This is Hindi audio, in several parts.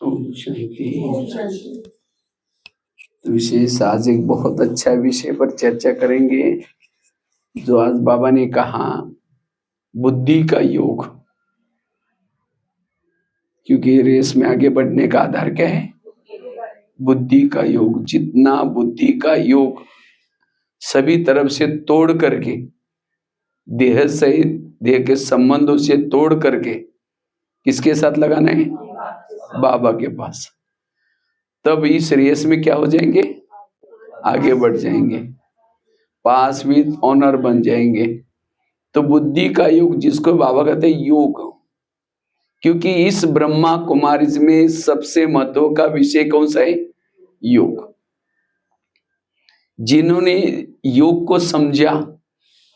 ओम शांति। तो विशेष आज एक बहुत अच्छा विषय पर चर्चा करेंगे, जो आज बाबा ने कहा बुद्धि का योग। क्योंकि रेस में आगे बढ़ने का आधार क्या है? बुद्धि का योग। जितना बुद्धि का योग सभी तरफ से तोड़ करके, देह सहित देह के संबंधों से तोड़ करके किसके साथ लगाना है? बाबा के पास। तब इस रेस में क्या हो जाएंगे? आगे बढ़ जाएंगे, पास विद ऑनर बन जाएंगे। तो बुद्धि का योग, जिसको बाबा कहते हैं योग, क्योंकि इस ब्रह्मा कुमारी में सबसे महत्व का विषय कौन सा है? योग। जिन्होंने योग को समझा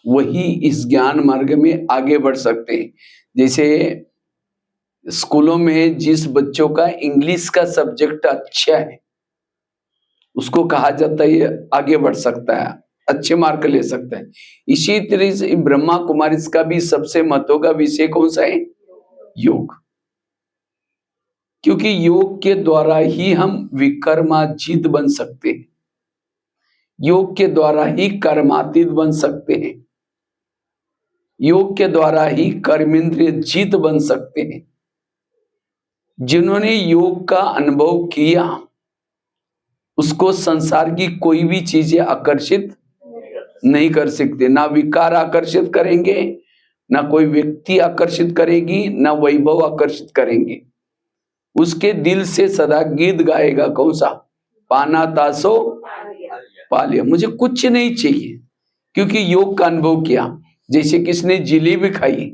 वही इस ज्ञान मार्ग में आगे बढ़ सकते हैं। जैसे स्कूलों में जिस बच्चों का इंग्लिश का सब्जेक्ट अच्छा है, उसको कहा जाता है ये आगे बढ़ सकता है, अच्छे मार्क ले सकता है। इसी तरह से ब्रह्मा कुमारी का भी सबसे महत्व का विषय कौन सा है? योग। क्योंकि योग के द्वारा ही हम विकर्माजीत बन सकते हैं, योग के द्वारा ही कर्मातीत बन सकते हैं, योग के द्वारा ही कर्मेंद्रिय जीत बन सकते हैं। जिन्होंने योग का अनुभव किया उसको संसार की कोई भी चीजें आकर्षित नहीं कर सकते। ना विकार आकर्षित करेंगे, ना कोई व्यक्ति आकर्षित करेगी, ना वैभव आकर्षित करेंगे। उसके दिल से सदा गीत गाएगा कौन सा? पाना तासो पा लिया। मुझे कुछ नहीं चाहिए, क्योंकि योग का अनुभव किया। जैसे किसने जिलेबी खाई,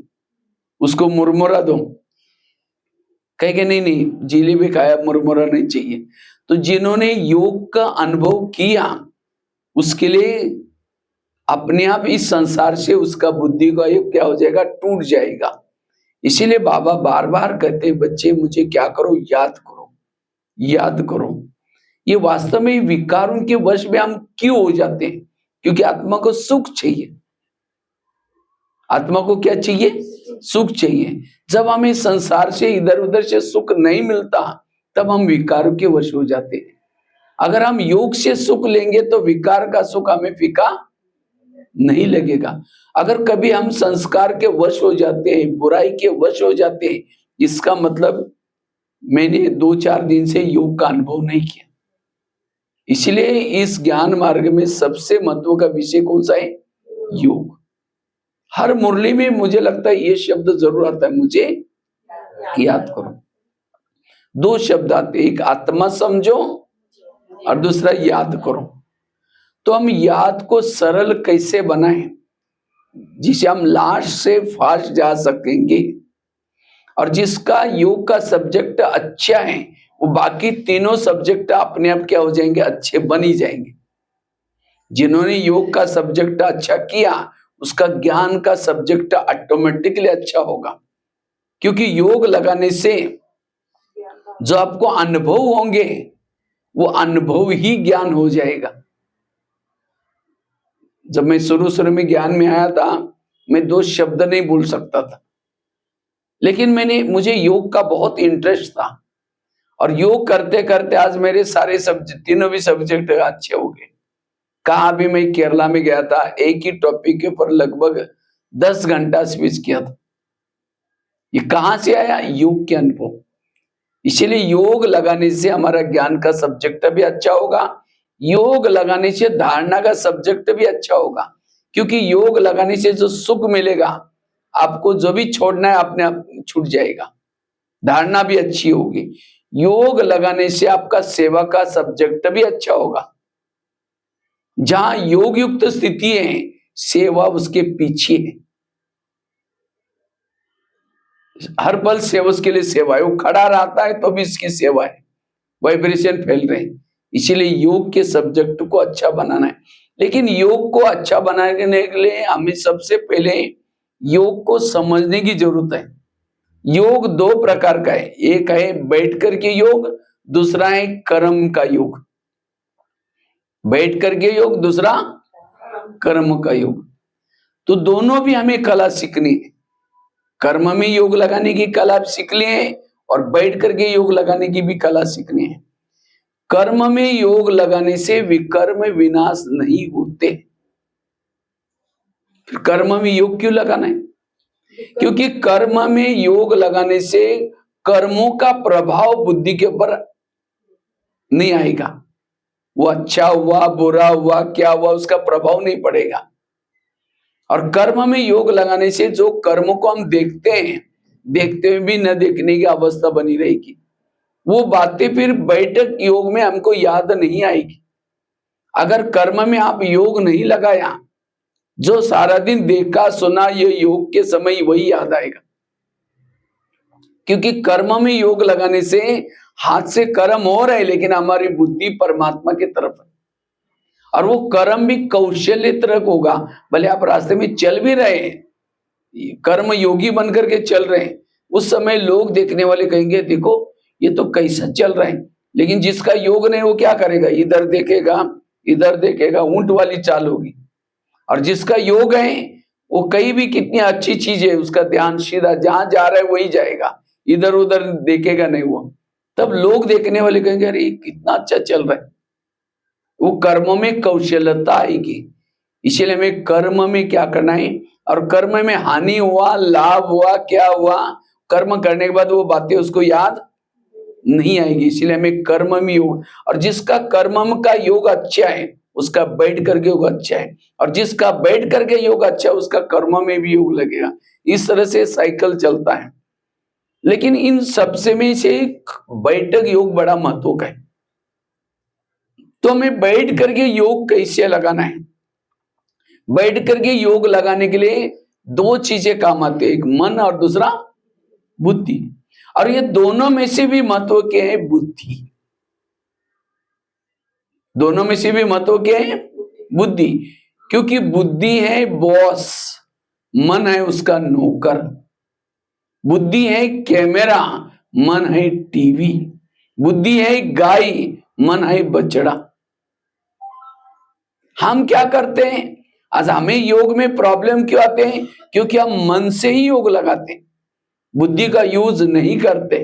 उसको मुरमुरा दो, कहेंगे नहीं नहीं जिलेबी खाया, मुरमुरा नहीं चाहिए। तो जिन्होंने योग का अनुभव किया उसके लिए अपने आप इस संसार से उसका बुद्धि का योग क्या हो जाएगा? टूट जाएगा। इसीलिए बाबा बार बार कहते हैं, बच्चे मुझे क्या करो? याद करो, याद करो। ये वास्तव में विकारों के वश में हम क्यों हो जाते हैं? क्योंकि आत्मा को सुख चाहिए। आत्मा को क्या चाहिए? सुख चाहिए। जब हमें संसार से इधर उधर से सुख नहीं मिलता, तब हम विकारों के वश हो जाते हैं। अगर हम योग से सुख लेंगे तो विकार का सुख हमें फीका नहीं लगेगा। अगर कभी हम संस्कार के वश हो जाते हैं, बुराई के वश हो जाते हैं, इसका मतलब मैंने 2-4 दिन से योग का अनुभव नहीं किया। इसलिए इस ज्ञान मार्ग में सबसे महत्व का विषय कौन सा है? योग। हर मुरली में मुझे लगता है ये शब्द जरूर आता है, मुझे याद करो। 2 शब्द आते, एक आत्मा समझो और दूसरा याद करो। तो हम याद को सरल कैसे बनाएं जिसे हम लास्ट से फास्ट जा सकेंगे? और जिसका योग का सब्जेक्ट अच्छा है, वो बाकी तीनों सब्जेक्ट अपने आप क्या हो जाएंगे? अच्छे बन ही जाएंगे। जिन्होंने योग का सब्जेक्ट अच्छा किया, उसका ज्ञान का सब्जेक्ट ऑटोमेटिकली अच्छा होगा। क्योंकि योग लगाने से जो आपको अनुभव होंगे, वो अनुभव ही ज्ञान हो जाएगा। जब मैं शुरू में ज्ञान में आया था, मैं 2 शब्द नहीं बोल सकता था, लेकिन मुझे योग का बहुत इंटरेस्ट था। और योग करते करते आज मेरे सारे सब्जेक्ट, तीनों भी सब्जेक्ट अच्छे हो गए। कहाँ भी मैं केरला में गया था, एक ही टॉपिक के ऊपर लगभग 10 घंटा स्पीच किया था। ये कहां से आया? योग के अनुभव। इसीलिए योग लगाने से हमारा ज्ञान का सब्जेक्ट भी अच्छा होगा, योग लगाने से धारणा का सब्जेक्ट भी अच्छा होगा। क्योंकि योग लगाने से जो सुख मिलेगा, आपको जो भी छोड़ना है अपने आप छूट जाएगा, धारणा भी अच्छी होगी। योग लगाने से आपका सेवा का सब्जेक्ट भी अच्छा होगा। जहां योग युक्त स्थिति है, सेवा उसके पीछे है। हर पल सेवा उसके लिए सेवा है। वो खड़ा रहता है तो भी इसकी सेवा है, वाइब्रेशन फैल रहे हैं। इसीलिए योग के सब्जेक्ट को अच्छा बनाना है। लेकिन योग को अच्छा बनाने के लिए हमें सबसे पहले योग को समझने की जरूरत है। योग 2 प्रकार का है, एक है बैठ करके योग, दूसरा है कर्म का योग। बैठ करके योग, दूसरा कर्म का योग। तो दोनों भी हमें कला सीखनी है। कर्म में योग लगाने की कला सीख लिए और बैठ करके योग लगाने की भी कला सीखनी है। कर्म में योग लगाने से विकर्म विनाश नहीं होते। कर्म में योग क्यों लगाना है? क्योंकि कर्म में योग लगाने से कर्मों का प्रभाव बुद्धि के ऊपर नहीं आएगा। वो अच्छा हुआ, बुरा हुआ, क्या हुआ, उसका प्रभाव नहीं पड़ेगा। और कर्म में योग लगाने से जो कर्मों को हम देखते हैं, देखते हुए भी न देखने की अवस्था बनी रहेगी। वो बातें फिर बैठक योग में हमको याद नहीं आएगी। अगर कर्म में आप योग नहीं लगाया, जो सारा दिन देखा सुना, ये योग के समय वही याद आएगा। क्योंकि कर्म में योग लगाने से हाथ से कर्म हो रहे, लेकिन हमारी बुद्धि परमात्मा की तरफ है। और वो कर्म भी कौशल्य तरक होगा। भले आप रास्ते में चल भी रहे हैं, कर्म योगी बनकर के चल रहे हैं, उस समय लोग देखने वाले कहेंगे देखो ये तो कैसा चल रहा है। लेकिन जिसका योग नहीं, वो क्या करेगा? इधर देखेगा, इधर देखेगा, ऊंट वाली चाल होगी। और जिसका योग है, वो कहीं भी कितनी अच्छी चीज है, उसका ध्यान सीधा जहां जा रहा है वही जाएगा, इधर उधर देखेगा नहीं वो। तब लोग देखने वाले कहेंगे अरे कितना अच्छा चल रहा है। वो कर्म में कौशलता आएगी। इसलिए हमें कर्म में क्या करना है, और कर्म में हानि हुआ, लाभ हुआ, क्या हुआ, कर्म करने के बाद वो बातें उसको याद नहीं आएगी। इसलिए हमें कर्म में योग, और जिसका कर्म का योग अच्छा है उसका बैठ करके योग अच्छा है, और जिसका बैठ करके योग अच्छा है उसका कर्म में भी योग लगेगा। इस तरह से साइकिल चलता है। लेकिन इन सबसे में से बैठक योग बड़ा महत्व का है। तो हमें बैठ करके योग कैसे लगाना है? बैठ करके योग लगाने के लिए दो चीजें काम आती है, एक मन और दूसरा बुद्धि। और ये दोनों में से भी महत्व के है बुद्धि। दोनों में से भी महत्व के है बुद्धि। क्योंकि बुद्धि है बॉस, मन है उसका नौकर। बुद्धि है कैमरा, मन है टीवी। बुद्धि है गाय, मन है बछड़ा। हम क्या करते हैं? आज हमें योग में प्रॉब्लम क्यों आते हैं? क्योंकि हम मन से ही योग लगाते हैं, बुद्धि का यूज नहीं करते।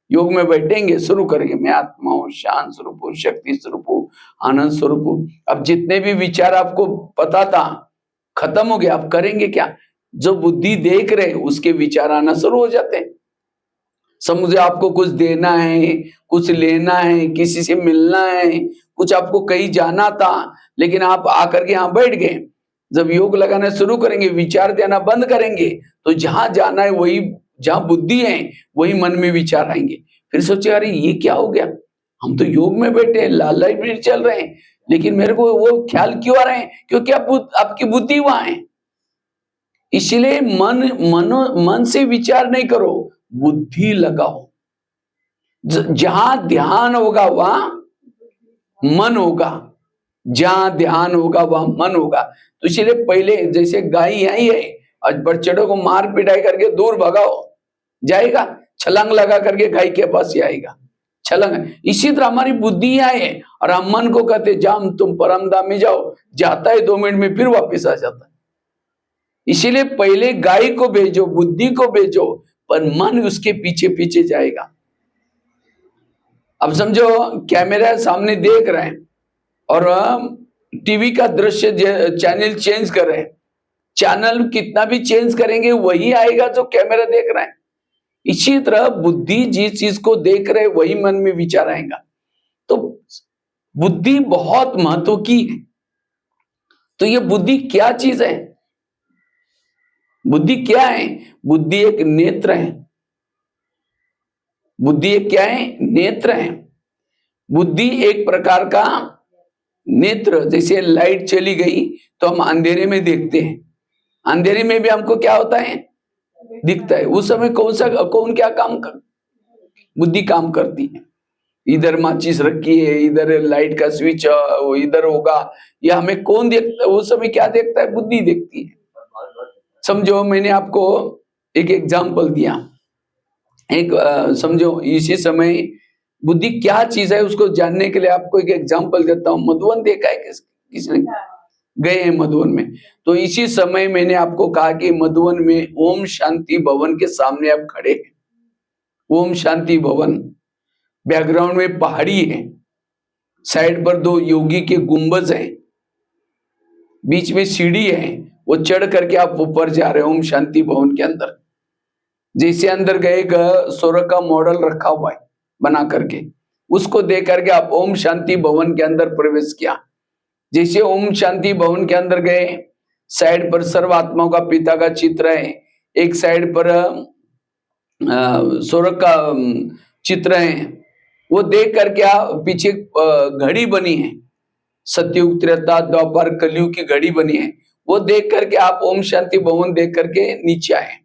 योग में बैठेंगे, शुरू करेंगे, मैं आत्मा हूं, शांत स्वरूप हूं, शक्ति स्वरूप हूं, आनंद स्वरूप हूं। अब जितने भी विचार आपको पता था खत्म हो गया। आप करेंगे क्या? जो बुद्धि देख रहे उसके विचार आना शुरू हो जाते हैं। समझे आपको कुछ देना है, कुछ लेना है, किसी से मिलना है, कुछ आपको कहीं जाना था, लेकिन आप आकर के यहाँ बैठ गए। जब योग लगाना शुरू करेंगे, विचार देना बंद करेंगे, तो जहां जाना है वही, जहां बुद्धि है वही मन में विचार आएंगे। फिर सोचे अरे ये क्या हो गया, हम तो योग में बैठे हैं, लाल लाइट भी चल रहे हैं, लेकिन मेरे को वो ख्याल क्यों आ रहे हैं? क्योंकि आपकी बुद्धि वहां है। इसलिए मन से विचार नहीं करो, बुद्धि लगाओ। जहां ध्यान होगा वहां मन होगा, जहां ध्यान होगा वहां मन होगा। तो इसलिए पहले जैसे गाय यही है, और बच्चों को मार पिटाई करके दूर भगाओ, जाएगा? छलांग लगा करके गाय के पास ही आएगा, छलांग। इसी तरह हमारी बुद्धि यहाँ है, और हम मन को कहते जाम तुम परमधाम में जाओ, जाता है 2 मिनट में फिर वापस आ जाता है। इसीलिए पहले गाय को भेजो, बुद्धि को भेजो, पर मन उसके पीछे पीछे जाएगा। अब समझो कैमरा सामने देख रहे हैं और टीवी का दृश्य चैनल चेंज कर रहे हैं, चैनल कितना भी चेंज करेंगे वही आएगा जो कैमरा देख रहे हैं। इसी तरह बुद्धि जिस चीज को देख रहे वही मन में विचार आएगा। तो बुद्धि बहुत महत्व की है। तो ये बुद्धि क्या चीज है? बुद्धि क्या है? बुद्धि एक नेत्र है। बुद्धि एक क्या है? नेत्र है। बुद्धि एक प्रकार का नेत्र, जैसे लाइट चली गई तो हम अंधेरे में देखते हैं, अंधेरे में भी हमको क्या होता है? दिखता है। उस समय कौन क्या काम बुद्धि काम करती है। इधर माचिस रखी है, इधर लाइट का स्विच इधर होगा, या हमें कौन देखता है? उस समय क्या देखता है? बुद्धि देखती है। समझो मैंने आपको एक एग्जाम्पल दिया, एक समझो इसी समय बुद्धि क्या चीज है उसको जानने के लिए आपको एक एग्जाम्पल देता हूँ। मधुबन देखा है किसने? गए हैं मधुबन में। तो इसी समय मैंने आपको कहा कि मधुबन में ओम शांति भवन के सामने आप खड़े हैं। ओम शांति भवन। बैकग्राउंड में पहाड़ी है, साइड पर 2 योगी के गुंबज हैं, बीच में सीढ़ी है, वो चढ़ करके आप ऊपर जा रहे हो ओम शांति भवन के अंदर। जैसे अंदर गए स्वर्ग का मॉडल रखा हुआ है बना करके, उसको देख करके आप ओम शांति भवन के अंदर प्रवेश किया। जैसे ओम शांति भवन के अंदर गए, साइड पर सर्व आत्माओं का पिता का चित्र है, एक साइड पर स्वर्ग का चित्र है। वो देख करके आप पीछे घड़ी बनी है, सतयुग त्रेता द्वापर कलयुग की घड़ी बनी है, वो देख करके आप ओम शांति भवन देख करके नीचे आए।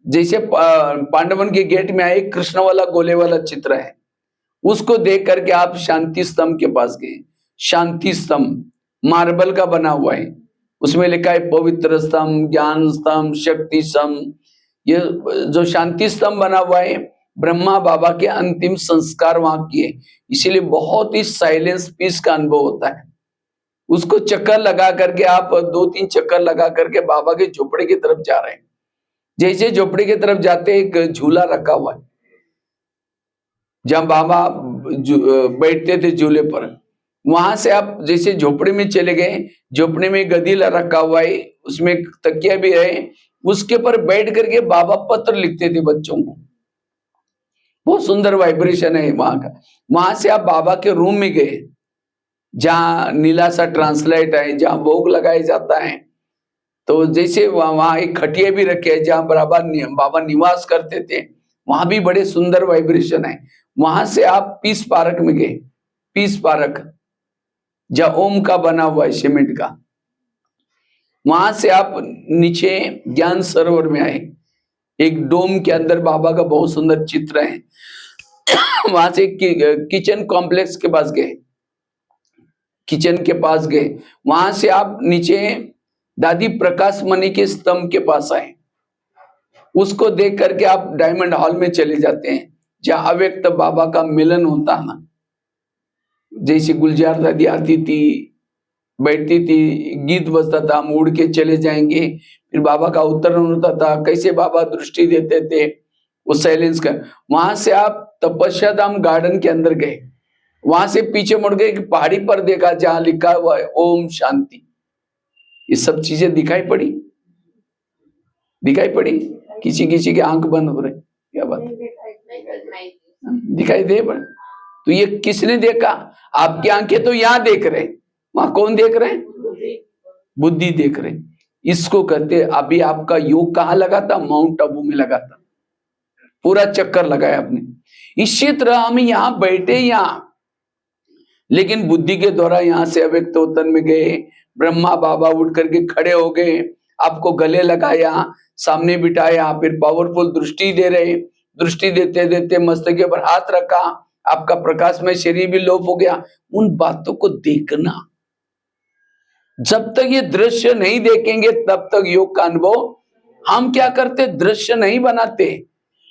जैसे पांडवन के गेट में आए, कृष्ण वाला गोले वाला चित्र है, उसको देख करके आप शांति स्तंभ के पास गए। शांति स्तंभ मार्बल का बना हुआ है, उसमें लिखा है पवित्र स्तंभ, ज्ञान स्तंभ, शक्ति स्तंभ। ये जो शांति स्तंभ बना हुआ है, ब्रह्मा बाबा के अंतिम संस्कार वहां किए, इसीलिए बहुत ही साइलेंस पीस का अनुभव होता है। उसको चक्कर लगा करके आप 2-3 चक्कर लगा करके बाबा के झोपड़े की तरफ जा रहे हैं। जैसे झोपड़ी की तरफ जाते एक झूला रखा हुआ है, जहां बाबा बैठते थे झूले पर, वहां से आप जैसे झोपड़ी में चले गए, झोपड़ी में गदी रखा हुआ है, उसमें तकिया भी है, उसके पर बैठ करके बाबा पत्र लिखते थे बच्चों को। बहुत सुंदर वाइब्रेशन है वहां का। वहां से आप बाबा के रूम में गए, जहां नीला सा ट्रांसलाइट है, जहां भोग लगाया जाता है। तो जैसे वहां एक खटिया भी रखे है, जहां बाबा निवास करते थे, वहां भी बड़े सुंदर वाइब्रेशन है। वहां से आप पीस पार्क में गए, पीस पार्क जहां ओम का बना हुआ है सीमेंट का, वहां से आप नीचे ज्ञान सरोवर में आए। एक डोम के अंदर बाबा का बहुत सुंदर चित्र है। वहां से किचन कॉम्प्लेक्स के पास गए, किचन के पास गए, वहां से आप नीचे दादी प्रकाश मणि के स्तंभ के पास आए। उसको देख करके आप डायमंड हॉल में चले जाते हैं, जहां अव्यक्त बाबा का मिलन होता है ना। जैसे गुलजार दादी आती थी, बैठती थी, गीत बजता था, हम उड़ के चले जाएंगे, फिर बाबा का अवतरण होता था, कैसे बाबा दृष्टि देते थे, वो साइलेंस का। वहां से आप तपस्या धाम गार्डन के अंदर गए, वहां से पीछे मुड़ गए, एक पहाड़ी पर देखा जहां लिखा हुआ है ओम शांति। ये सब चीजें दिखाई पड़ी, दिखाई पड़ी। किसी किसी के आंख बंद हो रहे, क्या बात दिखाई दे पर? तो ये किसने देखा? आपकी आंखें तो यहां देख रहे, वहां कौन देख रहे? बुद्धि देख रहे। इसको कहते, अभी आपका योग कहाँ लगा था? माउंट आबू में लगा था, पूरा चक्कर लगाया आपने। इसी तरह हम यहाँ बैठे यहाँ, लेकिन बुद्धि के द्वारा यहाँ से अव्यक्त उतन में गए। ब्रह्मा बाबा उठ करके खड़े हो गए, आपको गले लगाया, सामने बिठाया, फिर पावरफुल दृष्टि दे रहे। दृष्टि देते देते मस्तक के ऊपर हाथ रखा, आपका प्रकाश में शरीर भी लोप हो गया। उन बातों को देखना, जब तक ये दृश्य नहीं देखेंगे तब तक योग का अनुभव। हम क्या करते? दृश्य नहीं बनाते,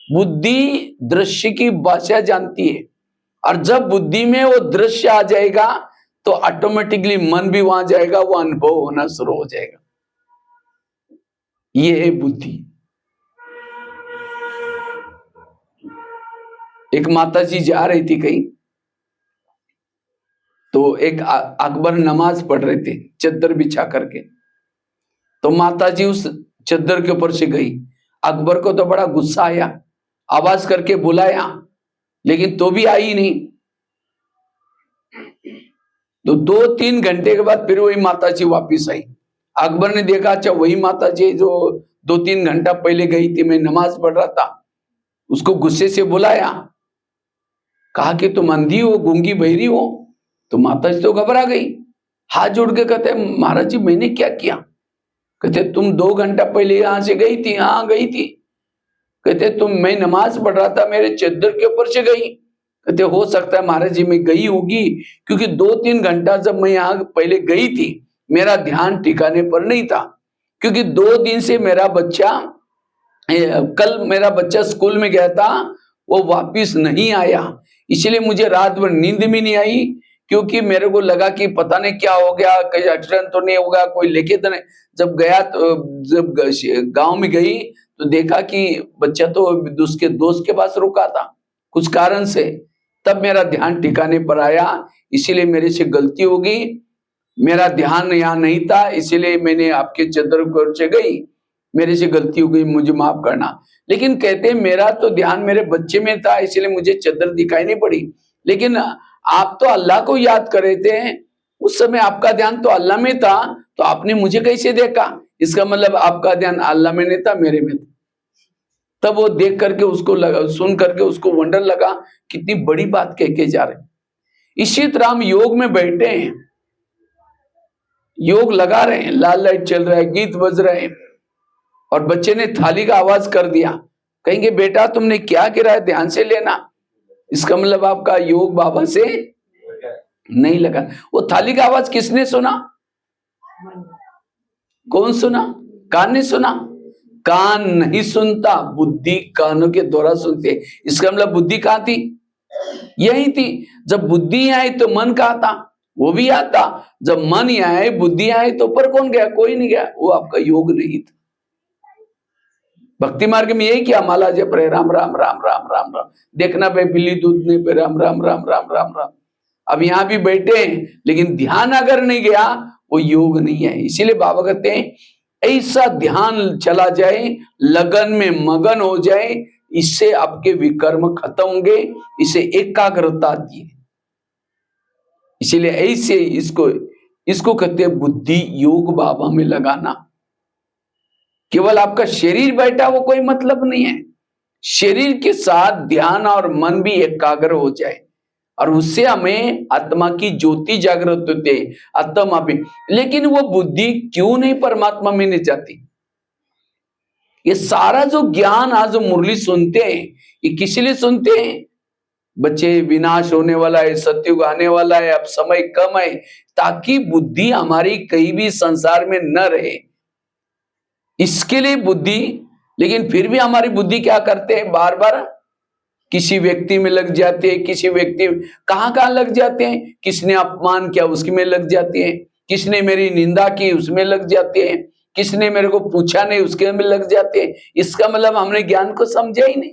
बुद्धि दृश्य की भाषा जानती है, और जब बुद्धि में वो दृश्य आ जाएगा तो ऑटोमेटिकली मन भी वहां जाएगा, वो अनुभव होना शुरू हो जाएगा। ये है बुद्धि। एक माता जी जा रही थी कहीं, तो एक अकबर नमाज पढ़ रहे थे चद्दर बिछा करके। तो माता जी उस चद्दर के ऊपर से गई। अकबर को तो बड़ा गुस्सा आया, आवाज करके बुलाया, लेकिन तो भी आई नहीं। तो 2-3 घंटे के बाद फिर वही माता जी वापिस आई। अकबर ने देखा, अच्छा वही माता जी जो 2-3 घंटा पहले गई थी, मैं नमाज पढ़ रहा था। उसको गुस्से से बुलाया, कहा कि तुम अंधी हो, गूंगी बहरी हो। तो माता जी तो घबरा गई, हाथ जोड़ के कहते, महाराज जी मैंने क्या किया? कहते, तुम 2 घंटा पहले यहां से गई थी। हाँ गई थी। कहते, मैं नमाज पढ़ रहा था, मेरे चद्दर के ऊपर से गई। कहते, हो सकता है महाराज जी मैं गई होगी, क्योंकि 2-3 घंटा जब मैं यहाँ पहले गई थी, मेरा ध्यान ठिकाने पर नहीं था, क्योंकि 2 दिन से मेरा बच्चा, कल मेरा बच्चा स्कूल में गया था, वो वापिस नहीं आया, इसलिए मुझे रात भर नींद भी नहीं आई, क्योंकि मेरे को लगा कि पता नहीं क्या हो गया, कहीं एक्सीडेंट तो नहीं होगा, कोई लेके तो नहीं। जब गया तो जब गांव में गई तो देखा कि बच्चा तो उसके दोस्त के पास रुका था कुछ कारण से, तब मेरा ध्यान ठिकाने पर आया, इसीलिए मेरे से गलती हो गई, मेरा ध्यान यहाँ नहीं था, इसीलिए मैंने आपके चद्दर पर से गई, मेरे से गलती हो गई, मुझे माफ करना। लेकिन कहते हैं मेरा तो ध्यान मेरे बच्चे में था, इसलिए मुझे चद्दर दिखाई नहीं पड़ी। लेकिन आप तो अल्लाह को याद कर रहे थे, उस समय आपका ध्यान तो अल्लाह में था, तो आपने मुझे कैसे देखा? इसका मतलब आपका ध्यान अल्लाह में नहीं था, मेरे में था। तब वो देख करके उसको लगा, सुन करके उसको वंडर लगा, कितनी बड़ी बात कह के जा रहे। इसी तरह हम योग में बैठे हैं, योग लगा रहे हैं, लाल लाइट चल रहा है, गीत बज रहे हैं, और बच्चे ने थाली का आवाज कर दिया, कहेंगे बेटा तुमने क्या गिराया, ध्यान से लेना। इसका मतलब आपका योग बाबा से नहीं लगा। वो थाली का आवाज किसने सुना? कौन सुना? कान ने सुना? कान नहीं सुनता, बुद्धि कानों के द्वारा सुनते। इसका मतलब बुद्धि कहां थी? यही थी। जब बुद्धि आई तो मन कहा था? वो भी आता। जब मन यहाँ आए, बुद्धि आए, तो ऊपर कौन गया? कोई नहीं गया। वो आपका योग नहीं था। भक्ति मार्ग में यही किया, माला जप रहे, राम राम राम राम राम राम, देखना भाई बिल्ली दूध नहीं पे, राम राम राम राम राम राम। अब यहाँ भी बैठे हैं, लेकिन ध्यान अगर नहीं गया, वो योग नहीं है। इसीलिए बाबा कहते हैं ऐसा ध्यान चला जाए, लगन में मगन हो जाए, इससे आपके विकर्म खत्म होंगे, इसे एकाग्रता दिए। इसीलिए ऐसे इसको कहते हैं बुद्धि योग बाबा में लगाना। केवल आपका शरीर बैठा वो कोई मतलब नहीं है, शरीर के साथ ध्यान और मन भी एकाग्र हो जाए, और उससे हमें आत्मा की ज्योति जागृत होती है, आत्मा भी। लेकिन वो बुद्धि क्यों नहीं परमात्मा में नहीं जाती? ये सारा जो ज्ञान आज जो मुरली सुनते हैं, ये किस लिए सुनते हैं? बच्चे विनाश होने वाला है, सतयुग आने वाला है, अब समय कम है, ताकि बुद्धि हमारी कहीं भी संसार में न रहे, इसके लिए बुद्धि। लेकिन फिर भी हमारी बुद्धि क्या करते हैं? बार बार किसी व्यक्ति में लग जाते हैं, किसी व्यक्ति कहां कहां लग जाते हैं, किसने अपमान किया उसकी में लग जाते हैं, किसने मेरी निंदा की उसमें लग जाते हैं, किसने मेरे को पूछा नहीं उसके में लग जाते हैं। इसका मतलब हमने ज्ञान को समझा ही नहीं,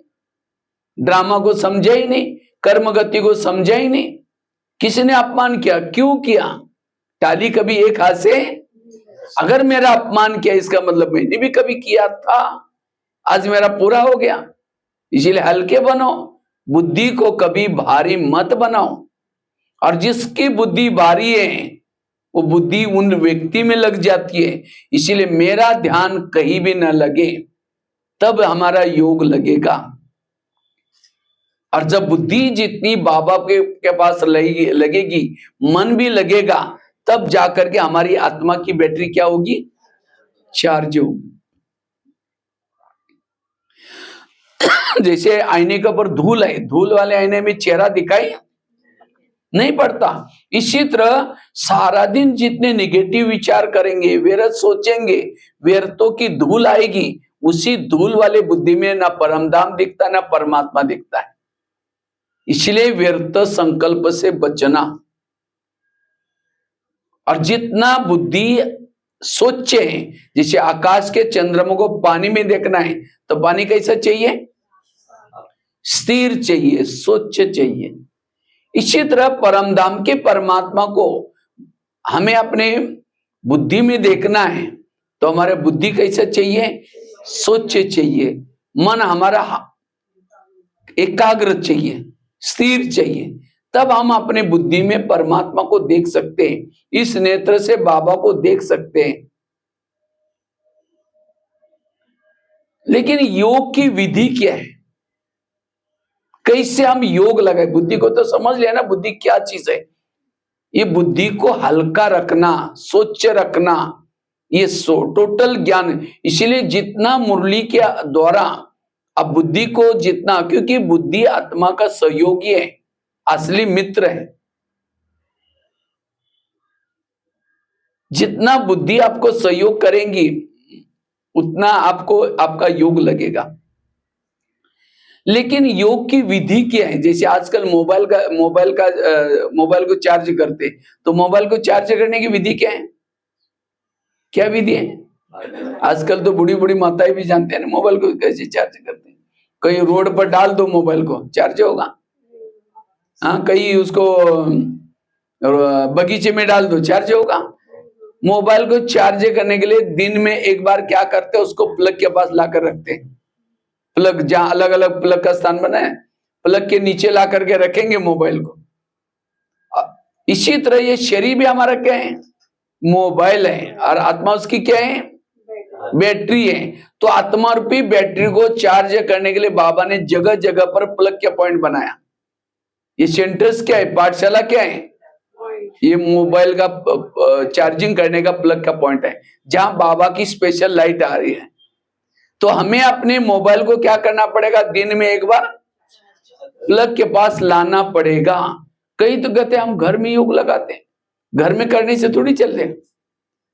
ड्रामा को समझा ही नहीं, कर्म गति को समझा ही नहीं। किसने अपमान किया, क्यों किया? टाली कभी एक हाथ से, अगर मेरा अपमान किया इसका मतलब मैंने भी कभी किया था, आज मेरा पूरा हो गया। इसीलिए हल्के बनो, बुद्धि को कभी भारी मत बनाओ। और जिसकी बुद्धि भारी है, वो बुद्धि उन व्यक्ति में लग जाती है। इसीलिए मेरा ध्यान कहीं भी न लगे, तब हमारा योग लगेगा। और जब बुद्धि जितनी बाबा के पास लगेगी, मन भी लगेगा, तब जाकर के हमारी आत्मा की बैटरी क्या होगी? चार्ज होगी। जैसे आईने के ऊपर धूल है, धूल वाले आईने में चेहरा दिखाई नहीं पड़ता। इसी तरह सारा दिन जितने निगेटिव विचार करेंगे, व्यर्थ सोचेंगे, व्यर्थों की धूल आएगी। उसी धूल वाले बुद्धि में ना परमधाम दिखता, ना परमात्मा दिखता है। इसलिए व्यर्थ संकल्प से बचना। और जितना बुद्धि सोचे, जैसे आकाश के चंद्रमा को पानी में देखना है, तो पानी कैसा चाहिए? स्थिर चाहिए, स्वच्छ चाहिए। इसी तरह परमधाम के परमात्मा को हमें अपने बुद्धि में देखना है, तो हमारे बुद्धि कैसा चाहिए? स्वच्छ चाहिए। मन हमारा एकाग्र चाहिए, स्थिर चाहिए, तब हम अपने बुद्धि में परमात्मा को देख सकते हैं। इस नेत्र से बाबा को देख सकते हैं। लेकिन योग की विधि क्या है? कैसे हम योग लगाए? बुद्धि को तो समझ लिया ना, बुद्धि क्या चीज है। ये बुद्धि को हल्का रखना, स्वच्छ रखना, ये टोटल ज्ञान। इसीलिए जितना मुरली के द्वारा अब बुद्धि को जितना, क्योंकि बुद्धि आत्मा का सहयोगी है, असली मित्र है। जितना बुद्धि आपको सहयोग करेंगी, उतना आपको आपका योग लगेगा। लेकिन योग की विधि क्या है? जैसे आजकल मोबाइल को चार्ज करते, तो मोबाइल को चार्ज करने की विधि क्या है? क्या विधि है? आजकल तो बूढ़ी बूढ़ी माताएं भी जानते हैं ना मोबाइल को कैसे चार्ज करते हैं। कहीं रोड पर डाल दो मोबाइल को, चार्ज होगा। हाँ, कहीं उसको बगीचे में डाल दो, चार्ज होगा। मोबाइल को चार्ज करने के लिए दिन में एक बार क्या करते हैं, उसको प्लग के पास लाकर रखते हैं। प्लग जहां अलग अलग प्लग का स्थान बना है, प्लग के नीचे ला करके रखेंगे मोबाइल को। इसी तरह ये शरीर भी हमारा क्या है, मोबाइल है, और आत्मा उसकी क्या है, बैटरी है। तो आत्मा रूपी बैटरी को चार्ज करने के लिए बाबा ने जगह जगह पर प्लग के पॉइंट बनाया। ये सेंटर्स क्या है, पाठशाला क्या है, ये मोबाइल का चार्जिंग करने का प्लग का पॉइंट है, जहां बाबा की स्पेशल लाइट आ रही है। तो हमें अपने मोबाइल को क्या करना पड़ेगा, दिन में एक बार प्लग के पास लाना पड़ेगा। कई तो कहते हैं हम घर में योग लगाते हैं, घर में करने से थोड़ी चलते।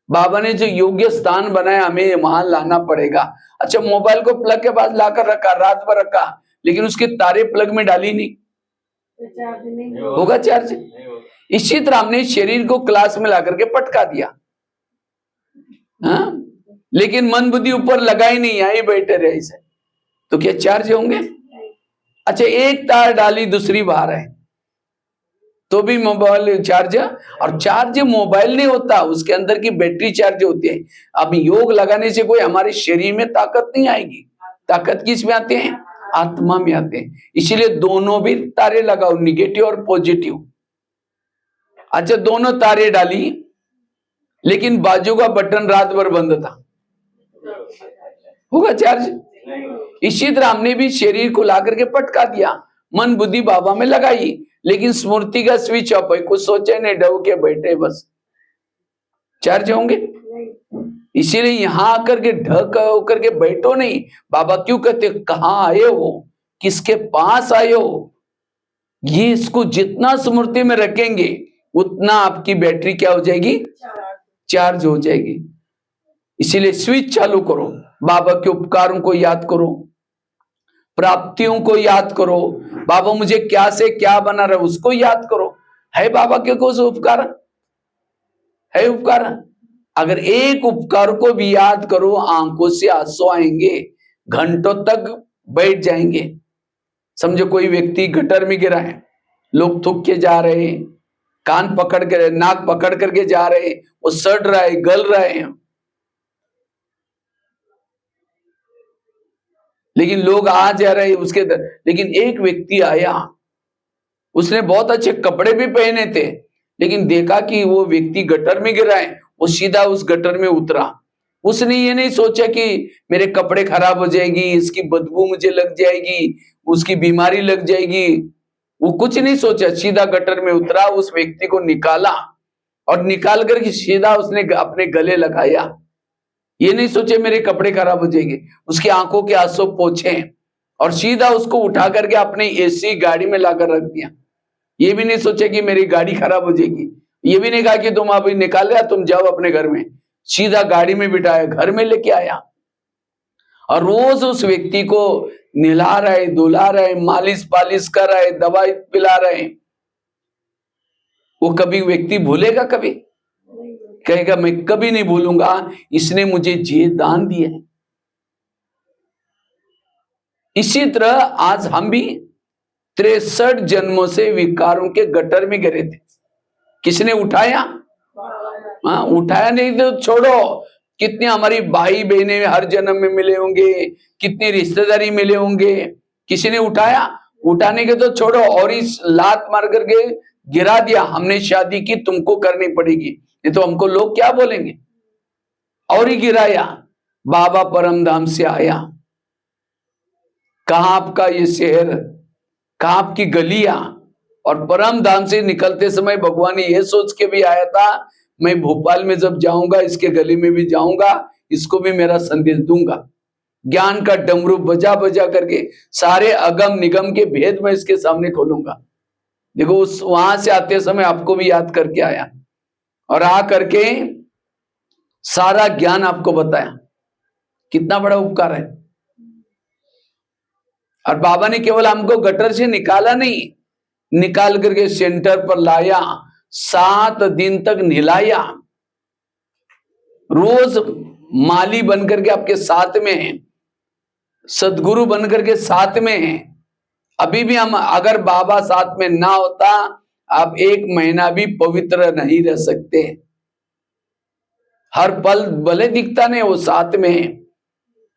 बाबा ने जो योग्य स्थान बनाया हमें वहां लाना पड़ेगा। अच्छा, मोबाइल को प्लग के पास लाकर रखा, रात भर रखा, लेकिन उसकी तारे प्लग में डाली नहीं, होगा चार्ज? इसी तरह हमने शरीर को क्लास में ला करके पटका दिया, हाँ? लेकिन मन बुद्धि ऊपर लगा ही नहीं, यहीं बैठे रहे इसे, तो क्या चार्ज होंगे? अच्छा, एक तार डाली दूसरी बाहर है तो भी मोबाइल चार्ज, और चार्ज मोबाइल नहीं होता, उसके अंदर की बैटरी चार्ज होती है। अब योग लगाने से कोई हमारे शरीर में ताकत नहीं आएगी, ताकत किस में आते हैं, आत्मा में आते हैं। इसीलिए दोनों भी तारे लगाओ, निगेटिव और पॉजिटिव। अच्छा, दोनों तारे डाली, लेकिन बाजू का बटन रात भर बंद था, होगा चार्ज? इसी तरह हमने भी शरीर को ला करके पटका दिया, मन बुद्धि बाबा में लगाई, लेकिन स्मृति का स्विच ऑफ है, कुछ सोचे नहीं, डब के बैठे, बस चार्ज होंगे? इसीलिए यहां आकर के ढक होकर के बैठो नहीं। बाबा क्यों कहते, कहां आए हो, किसके पास आए हो, ये इसको जितना स्मृति में रखेंगे उतना आपकी बैटरी क्या हो जाएगी, चार्ज हो जाएगी। इसीलिए स्विच चालू करो, बाबा के उपकारों को याद करो, प्राप्तियों को याद करो, बाबा मुझे क्या से क्या बना रहा है उसको याद करो। है बाबा के कुछ उपकार, है उपकार। अगर एक उपकार को भी याद करो, आंखों से आंसू आएंगे, घंटों तक बैठ जाएंगे। समझो कोई व्यक्ति गटर में गिरा है, लोग थूक के जा रहे हैं, कान पकड़ कर, नाक पकड़ करके जा रहे हैं, वो सड़ रहा है, गल रहे हैं, लेकिन लोग आ जा रहे हैं उसके दर। लेकिन एक व्यक्ति आया, उसने बहुत अच्छे कपड़े भी पहने थे, लेकिन देखा कि वो व्यक्ति गटर में गिरा है, वो सीधा उस गटर में उतरा। उसने ये नहीं सोचा कि मेरे कपड़े खराब हो जाएगी, इसकी बदबू मुझे लग जाएगी, उसकी बीमारी लग जाएगी, वो कुछ नहीं सोचा, सीधा गटर में उतरा, उस व्यक्ति को निकाला, और निकाल करके सीधा उसने अपने गले लगाया। ये नहीं सोचे मेरे कपड़े खराब हो जाएंगे, उसकी आंखों के आंसू पोंछे, और सीधा उसको उठा करके अपनी एसी गाड़ी में लाकर रख दिया। ये भी नहीं सोचे कि मेरी गाड़ी खराब हो जाएगी, ये भी नहीं कहा कि तुम अभी निकाल रहे, तुम जाओ अपने घर में, सीधा गाड़ी में बिठाया, घर में लेके आया, और रोज उस व्यक्ति को नहला रहे, धुला रहे, मालिश पालिश कर रहे, दवाई पिला रहे। वो कभी व्यक्ति भूलेगा? कभी कहेगा मैं कभी नहीं भूलूंगा, इसने मुझे ये दान दिया है। इसी तरह आज हम भी 63 जन्मों से विकारों के गटर में गिरे थे। किसने उठाया? हाँ, उठाया नहीं तो छोड़ो, कितने हमारी भाई बहनें हर जन्म में मिले होंगे, कितनी रिश्तेदारी मिले होंगे, किसी ने उठाया? उठाने के तो छोड़ो, और इस लात मार करके गिरा दिया, हमने शादी की, तुमको करनी पड़ेगी, नहीं तो हमको लोग क्या बोलेंगे, और ही गिराया। बाबा परम धाम से आया, कहां आपका ये शहर, कहां आपकी गलियां, और परम धाम से निकलते समय भगवान ने यह सोच के भी आया था, मैं भोपाल में जब जाऊंगा इसके गली में भी जाऊंगा, इसको भी मेरा संदेश दूंगा, ज्ञान का डमरू बजा बजा करके सारे अगम निगम के भेद में इसके सामने खोलूंगा। देखो उस वहां से आते समय आपको भी याद करके आया, और आ करके सारा ज्ञान आपको बताया। कितना बड़ा उपकार है। और बाबा ने केवल हमको गटर से निकाला नहीं, निकाल करके सेंटर पर लाया, 7 दिन तक नहलाया, रोज माली बनकर के आपके साथ में है, सदगुरु बनकर के साथ में है। अभी भी हम, अगर बाबा साथ में ना होता, आप 1 महीना भी पवित्र नहीं रह सकते। हर पल भले दिखता नहीं, वो साथ में है।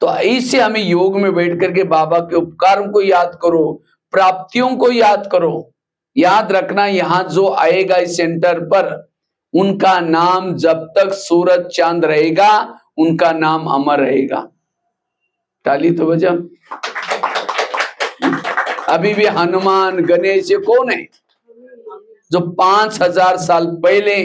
तो ऐसे हमें योग में बैठ करके बाबा के उपकारों को याद करो, प्राप्तियों को याद करो। याद रखना, यहां जो आएगा इस सेंटर पर, उनका नाम जब तक सूरज चांद रहेगा, उनका नाम अमर रहेगा। ताली तो बजा। अभी भी हनुमान, गणेश, ये कौन है? जो 5000 साल पहले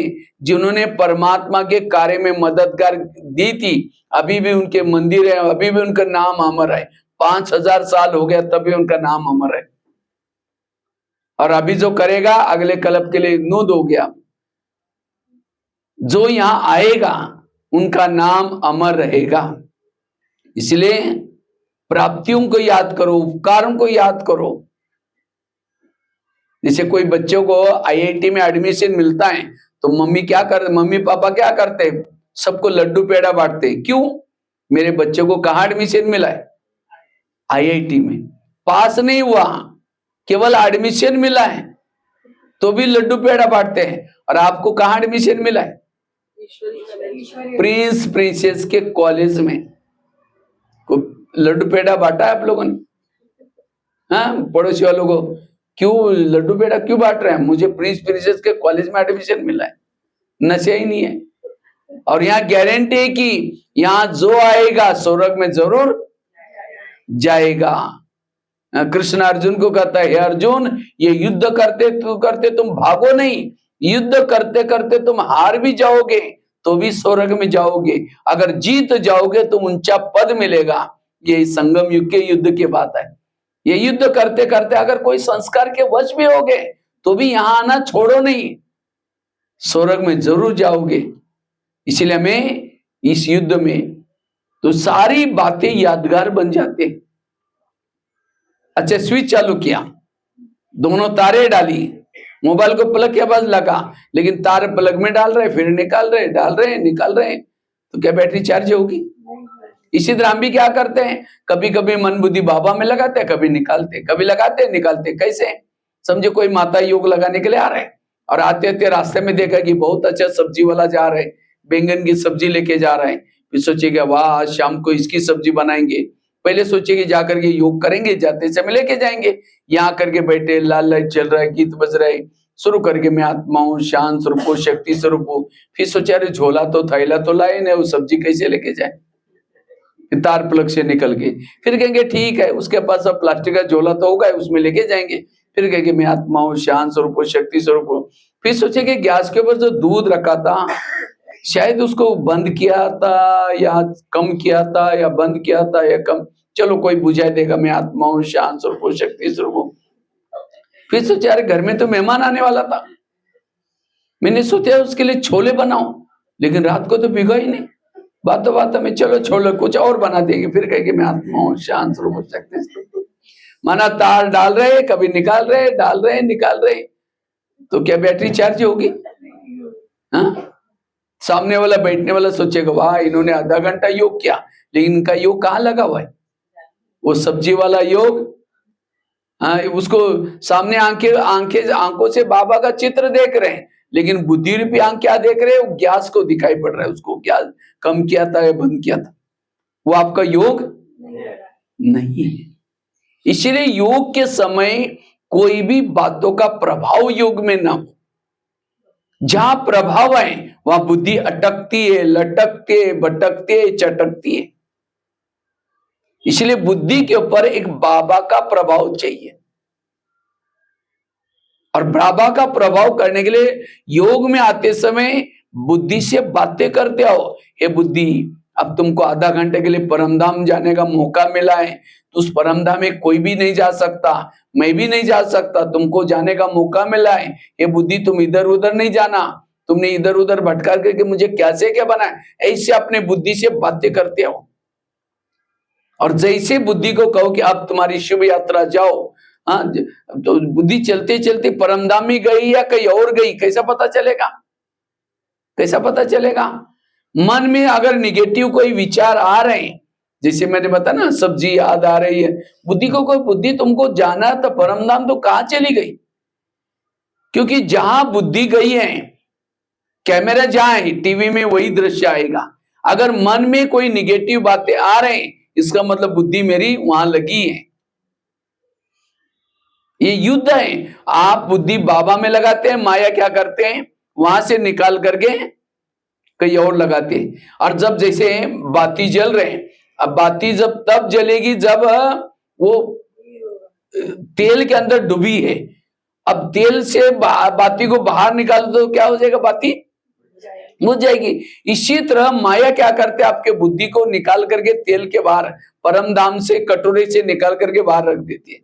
जिन्होंने परमात्मा के कार्य में मददगार दी थी, अभी भी उनके मंदिर है, अभी भी उनका नाम अमर है। 5000 साल हो गया तभी उनका नाम अमर है। और अभी जो करेगा अगले कल्प के लिए नूद हो गया। जो यहां आएगा उनका नाम अमर रहेगा। इसलिए प्राप्तियों को याद करो, उपकारों को याद करो। जैसे कोई बच्चों को आईआईटी में एडमिशन मिलता है तो मम्मी पापा क्या करते हैं? सबको लड्डू पेड़ा बांटते हैं। क्यों? मेरे बच्चे को कहाँ एडमिशन मिला है? आईआईटी में। पास नहीं हुआ, केवल एडमिशन मिला है तो भी लड्डू पेड़ा बांटते हैं। और आपको कहाँ एडमिशन मिला है? प्रिंस प्रिंसेस के कॉलेज में। को लड्डू पेड़ा बांटा है आप लोगों ने? हाँ, पड़ोसी वालों को क्यों लड्डू पेड़ा क्यों बांट रहे हैं? मुझे प्रिंस प्रिंसेस के कॉलेज में एडमिशन मिला है। नशा ही नहीं है। और यहाँ गारंटी है कि यहाँ जो आएगा स्वर्ग में जरूर जाएगा। कृष्ण अर्जुन को कहता है, हे अर्जुन, ये युद्ध करते तुम भागो नहीं, युद्ध करते करते तुम हार भी जाओगे तो भी स्वर्ग में जाओगे। अगर जीत जाओगे तो ऊंचा पद मिलेगा। ये संगम युग के युद्ध की बात है। ये युद्ध करते करते अगर कोई संस्कार के वश भी हो गए तो भी यहां आना छोड़ो नहीं, स्वर्ग में जरूर जाओगे। इसलिए हमें इस युद्ध में तो सारी बातें यादगार बन जाते। अच्छा, स्विच चालू किया, दोनों तारे डाली, मोबाइल को प्लग के पास लगा, लेकिन तार प्लग में डाल रहे, फिर निकाल रहे, डाल रहे, निकाल रहे, तो क्या बैटरी चार्ज होगी? इसी तरह हम भी क्या करते हैं, कभी कभी मन बुद्धि बाबा में लगाते हैं, कभी निकालते, कभी लगाते निकालते। कैसे? समझे कोई माता योग लगाने के लिए आ रहे हैं और आते आते रास्ते में देखा कि बहुत अच्छा सब्जी वाला जा रहे, बैंगन की सब्जी लेके जा रहे हैं। फिर सोचेगा वाह, आज शाम को इसकी सब्जी बनाएंगे। पहले सोचे कि जाकर के योग करेंगे, जाते समय लेके जाएंगे। यहाँ करके बैठे, लाल लाइट चल रहा है, गीत बज रहे, शुरू करके मैं आत्मा हूँ, शांत स्वरूप हूँ, शक्ति स्वरूप हूँ। फिर सोचा अरे झोला तो थैला तो लाए नहीं, वो सब्जी कैसे लेके जाए? तार प्लग से निकल गई। फिर कहेंगे ठीक है, उसके पास अब प्लास्टिक का झोला तो होगा, उसमें लेके जाएंगे। फिर कहेंगे मैं आत्मा हूँ, शांत स्वरूप हूँ, शक्ति स्वरूप हूँ। फिर सोचेंगे गैस के ऊपर जो दूध रखा था शायद उसको बंद किया था या कम किया था, या बंद किया था या कम, चलो कोई बुझा देगा, मैं आत्मा हूँ, शांत स्वरूप हूँ, शक्ति स्वरूप हूँ। फिर सोचा अरे घर में तो मेहमान आने वाला था, मैंने सोचा उसके लिए छोले बनाऊं, लेकिन रात को तो भिगो ही नहीं। बातों में चलो छोले कुछ और बना देंगे। फिर कहेंगे मैं आत्मा हूँ, शांत स्वरूप हूँ, शक्ति स्वरूप हूँ। माना तार डाल रहे, कभी निकाल रहे, डाल रहे, निकाल रहे, तो क्या बैटरी चार्ज होगी? हाँ? सामने वाला बैठने वाला सोचेगा वाह, इन्होंने आधा घंटा योग किया, लेकिन इनका योग कहाँ लगा हुआ है? वो सब्जी वाला योग। हाँ, उसको सामने आंखों से बाबा का चित्र देख रहे हैं, लेकिन बुद्धि रूपी आंख क्या देख रहे हैं? वो गैस को दिखाई पड़ रहा है, उसको क्या कम किया था या बंद किया था। वो आपका योग नहीं है। इसलिए योग के समय कोई भी बातों का प्रभाव योग में ना हो। जहां प्रभाव है वहां बुद्धि अटकती है, लटकती है, भटकती है, चटकती है। इसलिए बुद्धि के ऊपर एक बाबा का प्रभाव चाहिए। और बाबा का प्रभाव करने के लिए योग में आते समय बुद्धि से बातें करते आओ। हे बुद्धि, अब तुमको आधा घंटे के लिए परमधाम जाने का मौका मिला है, तो उस परमधाम में कोई भी नहीं जा सकता, मैं भी नहीं जा सकता, तुमको जाने का मौका मिला है। हे बुद्धि, तुम इधर उधर नहीं जाना, तुमने इधर उधर भटका करके मुझे कैसे क्या बनाया। ऐसे अपने बुद्धि से बातें करते आओ। और जैसे बुद्धि को कहो कि अब तुम्हारी शुभ यात्रा जाओ, हाँ, तो बुद्धि चलते चलते परमधाम में गई या कहीं और गई, कैसा पता चलेगा? कैसा पता चलेगा? मन में अगर निगेटिव कोई विचार आ रहे हैं, जैसे मैंने बताया ना, सब्जी याद आ रही है, बुद्धि को कोई बुद्धि तुमको जाना तो परम धाम तो कहां चली गई? क्योंकि जहां बुद्धि गई है, कैमरा जहां है, टीवी में वही दृश्य आएगा। अगर मन में कोई निगेटिव बातें आ रहे हैं, इसका मतलब बुद्धि मेरी वहां लगी है। ये युद्ध है। आप बुद्धि बाबा में लगाते हैं, माया क्या करते हैं, वहां से निकाल करके कहीं और लगाते हैं। और जब जैसे बाती जल रहे हैं, अब बाती जब तब जलेगी जब वो तेल के अंदर डूबी है। अब तेल से बाती को बाहर निकाल दो तो क्या हो जाएगा? बाती बुझ जाएगी। इसी तरह माया क्या करते हैं, आपके बुद्धि को निकाल करके तेल के बाहर, परम धाम से कटोरे से निकाल करके बाहर रख देती है,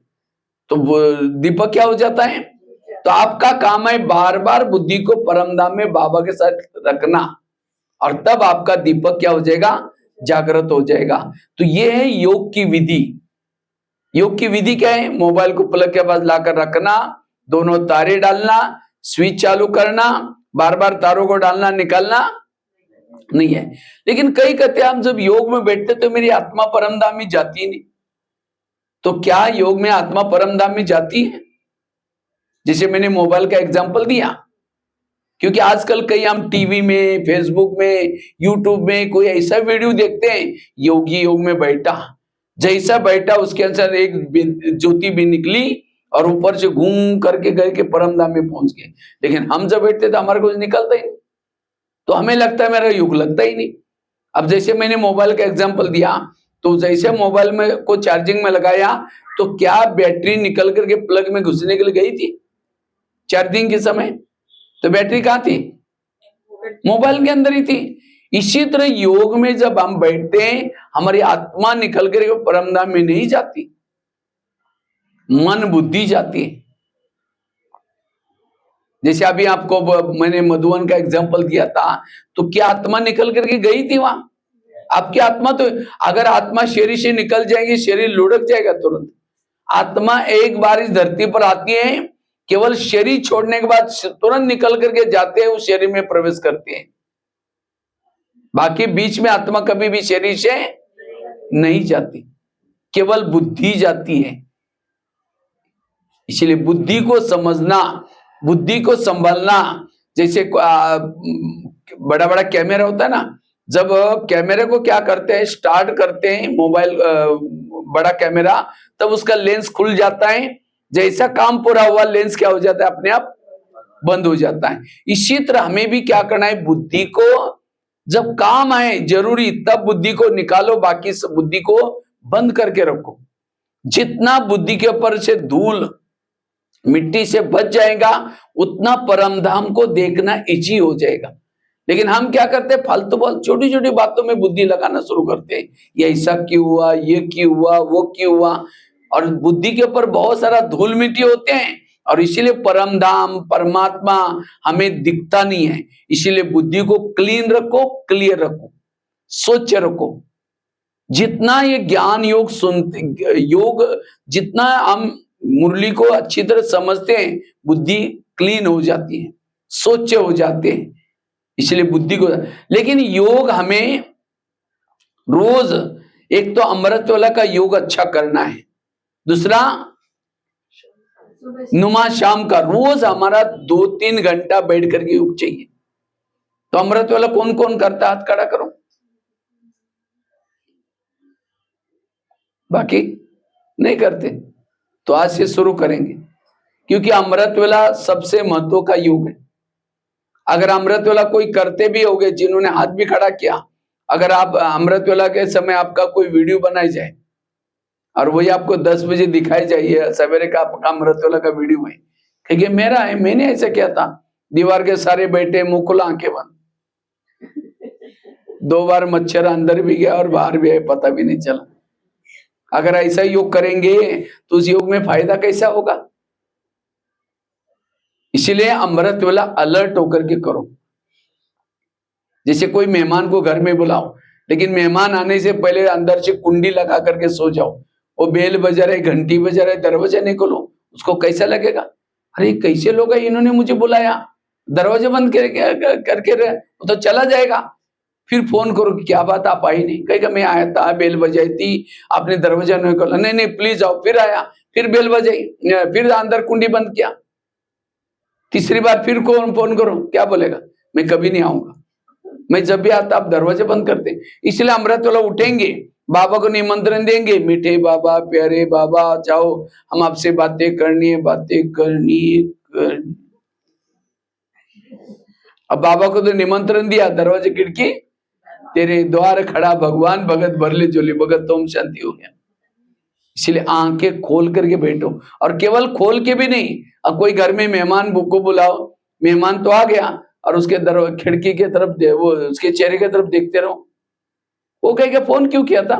तो दीपक क्या हो जाता है? तो आपका काम है बार बार बुद्धि को परम धाम में बाबा के साथ रखना, और तब आपका दीपक क्या हो जाएगा? जागृत हो जाएगा। तो ये है योग की विधि। योग की विधि क्या है? मोबाइल को प्लग के पास लाकर रखना, दोनों तारे डालना, स्विच चालू करना, बार बार तारों को डालना निकालना नहीं है। लेकिन कई कहते हैं हम जब योग में बैठते तो मेरी आत्मा परम धाम में जाती ही नहीं। तो क्या योग में आत्मा परम धाम में जाती है? जैसे मैंने मोबाइल का एग्जांपल दिया, क्योंकि आजकल कई हम टीवी में, फेसबुक में, यूट्यूब में कोई ऐसा वीडियो देखते हैं, योगी योग में बैठा, जैसा बैठा उसके अंदर एक ज्योति भी निकली और ऊपर से घूम करके गए के परम धाम में पहुंच गए। लेकिन हम जब बैठते तो हमारा कुछ निकलता ही नहीं, तो हमें लगता है मेरा युग लगता ही नहीं। अब जैसे मैंने मोबाइल का एग्जांपल दिया, तो जैसे मोबाइल में को चार्जिंग में लगाया, तो क्या बैटरी निकल करके प्लग में घुसने के लिए गई थी चार्जिंग के समय? तो बैटरी कहां थी? मोबाइल के अंदर ही थी। इसी तरह योग में जब हम बैठते हैं, हमारी आत्मा निकल कर परम धाम में नहीं जाती, मन बुद्धि जाती है। जैसे अभी आपको मैंने मधुवन का एग्जांपल दिया था, तो क्या आत्मा निकल करके गई थी वहां? आपकी आत्मा तो, अगर आत्मा शरीर से निकल जाएगी, शरीर लुढ़क जाएगा तुरंत। आत्मा एक बार इस धरती पर आती है, केवल शरीर छोड़ने के बाद तुरंत निकल करके जाते हैं, उस शरीर में प्रवेश करते हैं। बाकी बीच में आत्मा कभी भी शरीर से नहीं जाती, केवल बुद्धि जाती है। इसलिए बुद्धि को समझना, बुद्धि को संभालना। जैसे बड़ा बड़ा कैमरा होता है ना, जब कैमरे को क्या करते हैं, स्टार्ट करते हैं मोबाइल बड़ा कैमरा, तब उसका लेंस खुल जाता है। जैसा काम पूरा हुआ, लेंस क्या हो जाता है? अपने आप बंद हो जाता है। इसी तरह हमें भी क्या करना है, बुद्धि को जब काम आए जरूरी तब बुद्धि को निकालो, बाकी सब बुद्धि को बंद करके रखो। जितना बुद्धि के ऊपर से धूल मिट्टी से बच जाएगा, उतना परम धाम को देखना इजी हो जाएगा। लेकिन हम क्या करते हैं, फालतू बात, छोटी छोटी बातों में बुद्धि लगाना शुरू करते हैं। ये ऐसा क्यों हुआ, ये क्यों हुआ, वो क्यों हुआ, और बुद्धि के ऊपर बहुत सारा धूल मिट्टी होते हैं, और इसीलिए परम धाम परमात्मा हमें दिखता नहीं है। इसीलिए बुद्धि को क्लीन रखो, क्लियर रखो, स्वच्छ रखो। जितना ये ज्ञान योग सुनते, योग जितना हम मुरली को अच्छी तरह समझते हैं, बुद्धि क्लीन हो जाती है, स्वच्छ हो जाते हैं। इसलिए बुद्धि को, लेकिन योग हमें रोज, एक तो अमृत वाला का योग अच्छा करना है, दूसरा नुमा शाम का रोज हमारा 2-3 घंटा बैठ करके योग चाहिए। तो अमृत वाला कौन कौन करता? हाथ खड़ा करो। बाकी नहीं करते, तो आज से शुरू करेंगे, क्योंकि अमृत वेला सबसे महत्व का योग है। अगर अमृत वेला कोई करते भी होगे, जिन्होंने हाथ भी खड़ा किया, अगर आप अमृत वेला के समय आपका कोई वीडियो बनाई जाए और वही आपको 10 बजे दिखाई जाइए, सवेरे का आपका अमृत वेला का वीडियो है, क्योंकि मेरा है, मैंने ऐसा किया था, दीवार के सारे बैठे, मुंह खुला, आंखें बंद, 2 बार मच्छर अंदर भी गया और बाहर भी आया, पता भी नहीं चला। अगर ऐसा योग करेंगे तो उस योग में फायदा कैसा होगा? इसलिए अमृत वेला अलर्ट होकर के करो। जैसे कोई मेहमान को घर में बुलाओ, लेकिन मेहमान आने से पहले अंदर से कुंडी लगा करके सो जाओ, वो बेल बजा रहे, घंटी बजा रहे, दरवाजा नहीं खोलो, उसको कैसा लगेगा? अरे कैसे लोग हैं, इन्होंने मुझे बुलाया, दरवाजा बंद करके वो तो चला जाएगा। फिर फोन करो कि क्या बात आप आई नहीं, कहेगा मैं आया था, बेल बजाई थी, आपने दरवाजा नहीं खोला, नहीं नहीं प्लीज आओ, फिर आया, फिर बेल बजाई, फिर अंदर कुंडी बंद किया, तीसरी बार फिर कौन फोन करो, क्या बोलेगा, मैं कभी नहीं आऊंगा, मैं जब भी आता आप दरवाजे बंद करते। इसलिए अमृत वाला उठेंगे, बाबा को निमंत्रण देंगे, मीठे बाबा, प्यारे बाबा, जाओ हम आपसे बातें करनी है, बातें करनी है। अब बाबा को तो निमंत्रण दिया, दरवाजे खिड़की तेरे द्वार खड़ा भगवान, भगत भरले झोली भगत, तो हम शांति हो गया। इसलिए आंखें खोल करके बैठो, और केवल खोल के भी नहीं, अब कोई घर में मेहमान को बुलाओ, मेहमान तो आ गया और उसके खिड़की के तरफ वो उसके चेहरे की तरफ देखते रहो, वो कहेगा फोन क्यों किया था।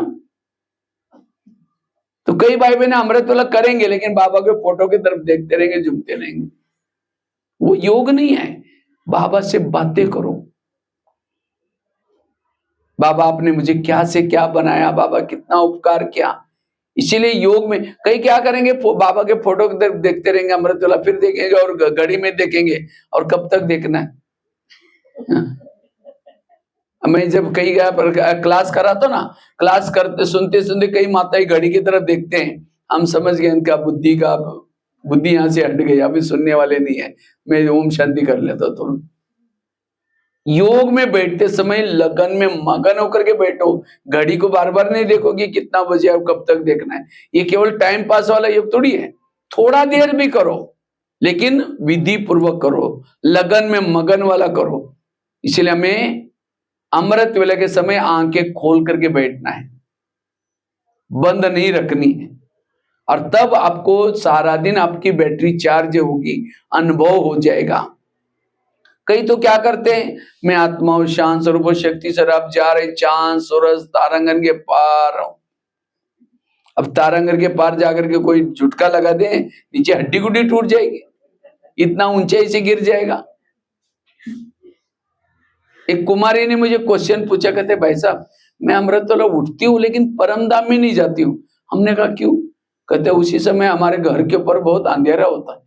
तो कई भाई बहन अमृत वाला करेंगे लेकिन बाबा के फोटो की तरफ देखते रहेंगे, झूमते रहेंगे, वो योग नहीं है। बाबा से बातें करो, बाबा आपने मुझे क्या से क्या बनाया, बाबा कितना उपकार किया। इसीलिए योग में कई क्या करेंगे, बाबा के फोटो की तरफ देखते रहेंगे अमृत वाला, फिर देखेंगे और घड़ी में देखेंगे, और कब तक देखना है। मैं जब कई क्लास कराता ना, क्लास करते सुनते सुनते कई माताएं घड़ी की तरफ देखते हैं, हम समझ गए इनका बुद्धि यहाँ से हट गई, अभी सुनने वाले नहीं है, मैं ओम शांति कर लेता तुरंत। योग में बैठते समय लगन में मगन होकर के बैठो, घड़ी को बार बार नहीं देखो कि कितना बजे और कब तक देखना है, ये केवल टाइम पास वाला योग थोड़ी है, थोड़ा देर भी करो लेकिन विधि पूर्वक करो, लगन में मगन वाला करो। इसलिए हमें अमृत वेला के समय आंखें खोल करके बैठना है, बंद नहीं रखनी है, और तब आपको सारा दिन आपकी बैटरी चार्ज होगी, अनुभव हो जाएगा। कई तो क्या करते हैं, मैं आत्मा और शांत स्वरूप शक्ति से अब जा रहे चांद सूरज तारांगन के पार। अब तारांगन के पार जाकर के कोई झुटका लगा दे, नीचे हड्डी गुड्डी टूट जाएगी, इतना ऊंचाई से गिर जाएगा। एक कुमारी ने मुझे क्वेश्चन पूछा, कहते भाई साहब मैं अमृतवेला उठती हूँ लेकिन परमधाम में नहीं जाती हूँ। हमने कहा क्यों? कहते उसी समय हमारे घर के ऊपर बहुत अंधेरा होता है,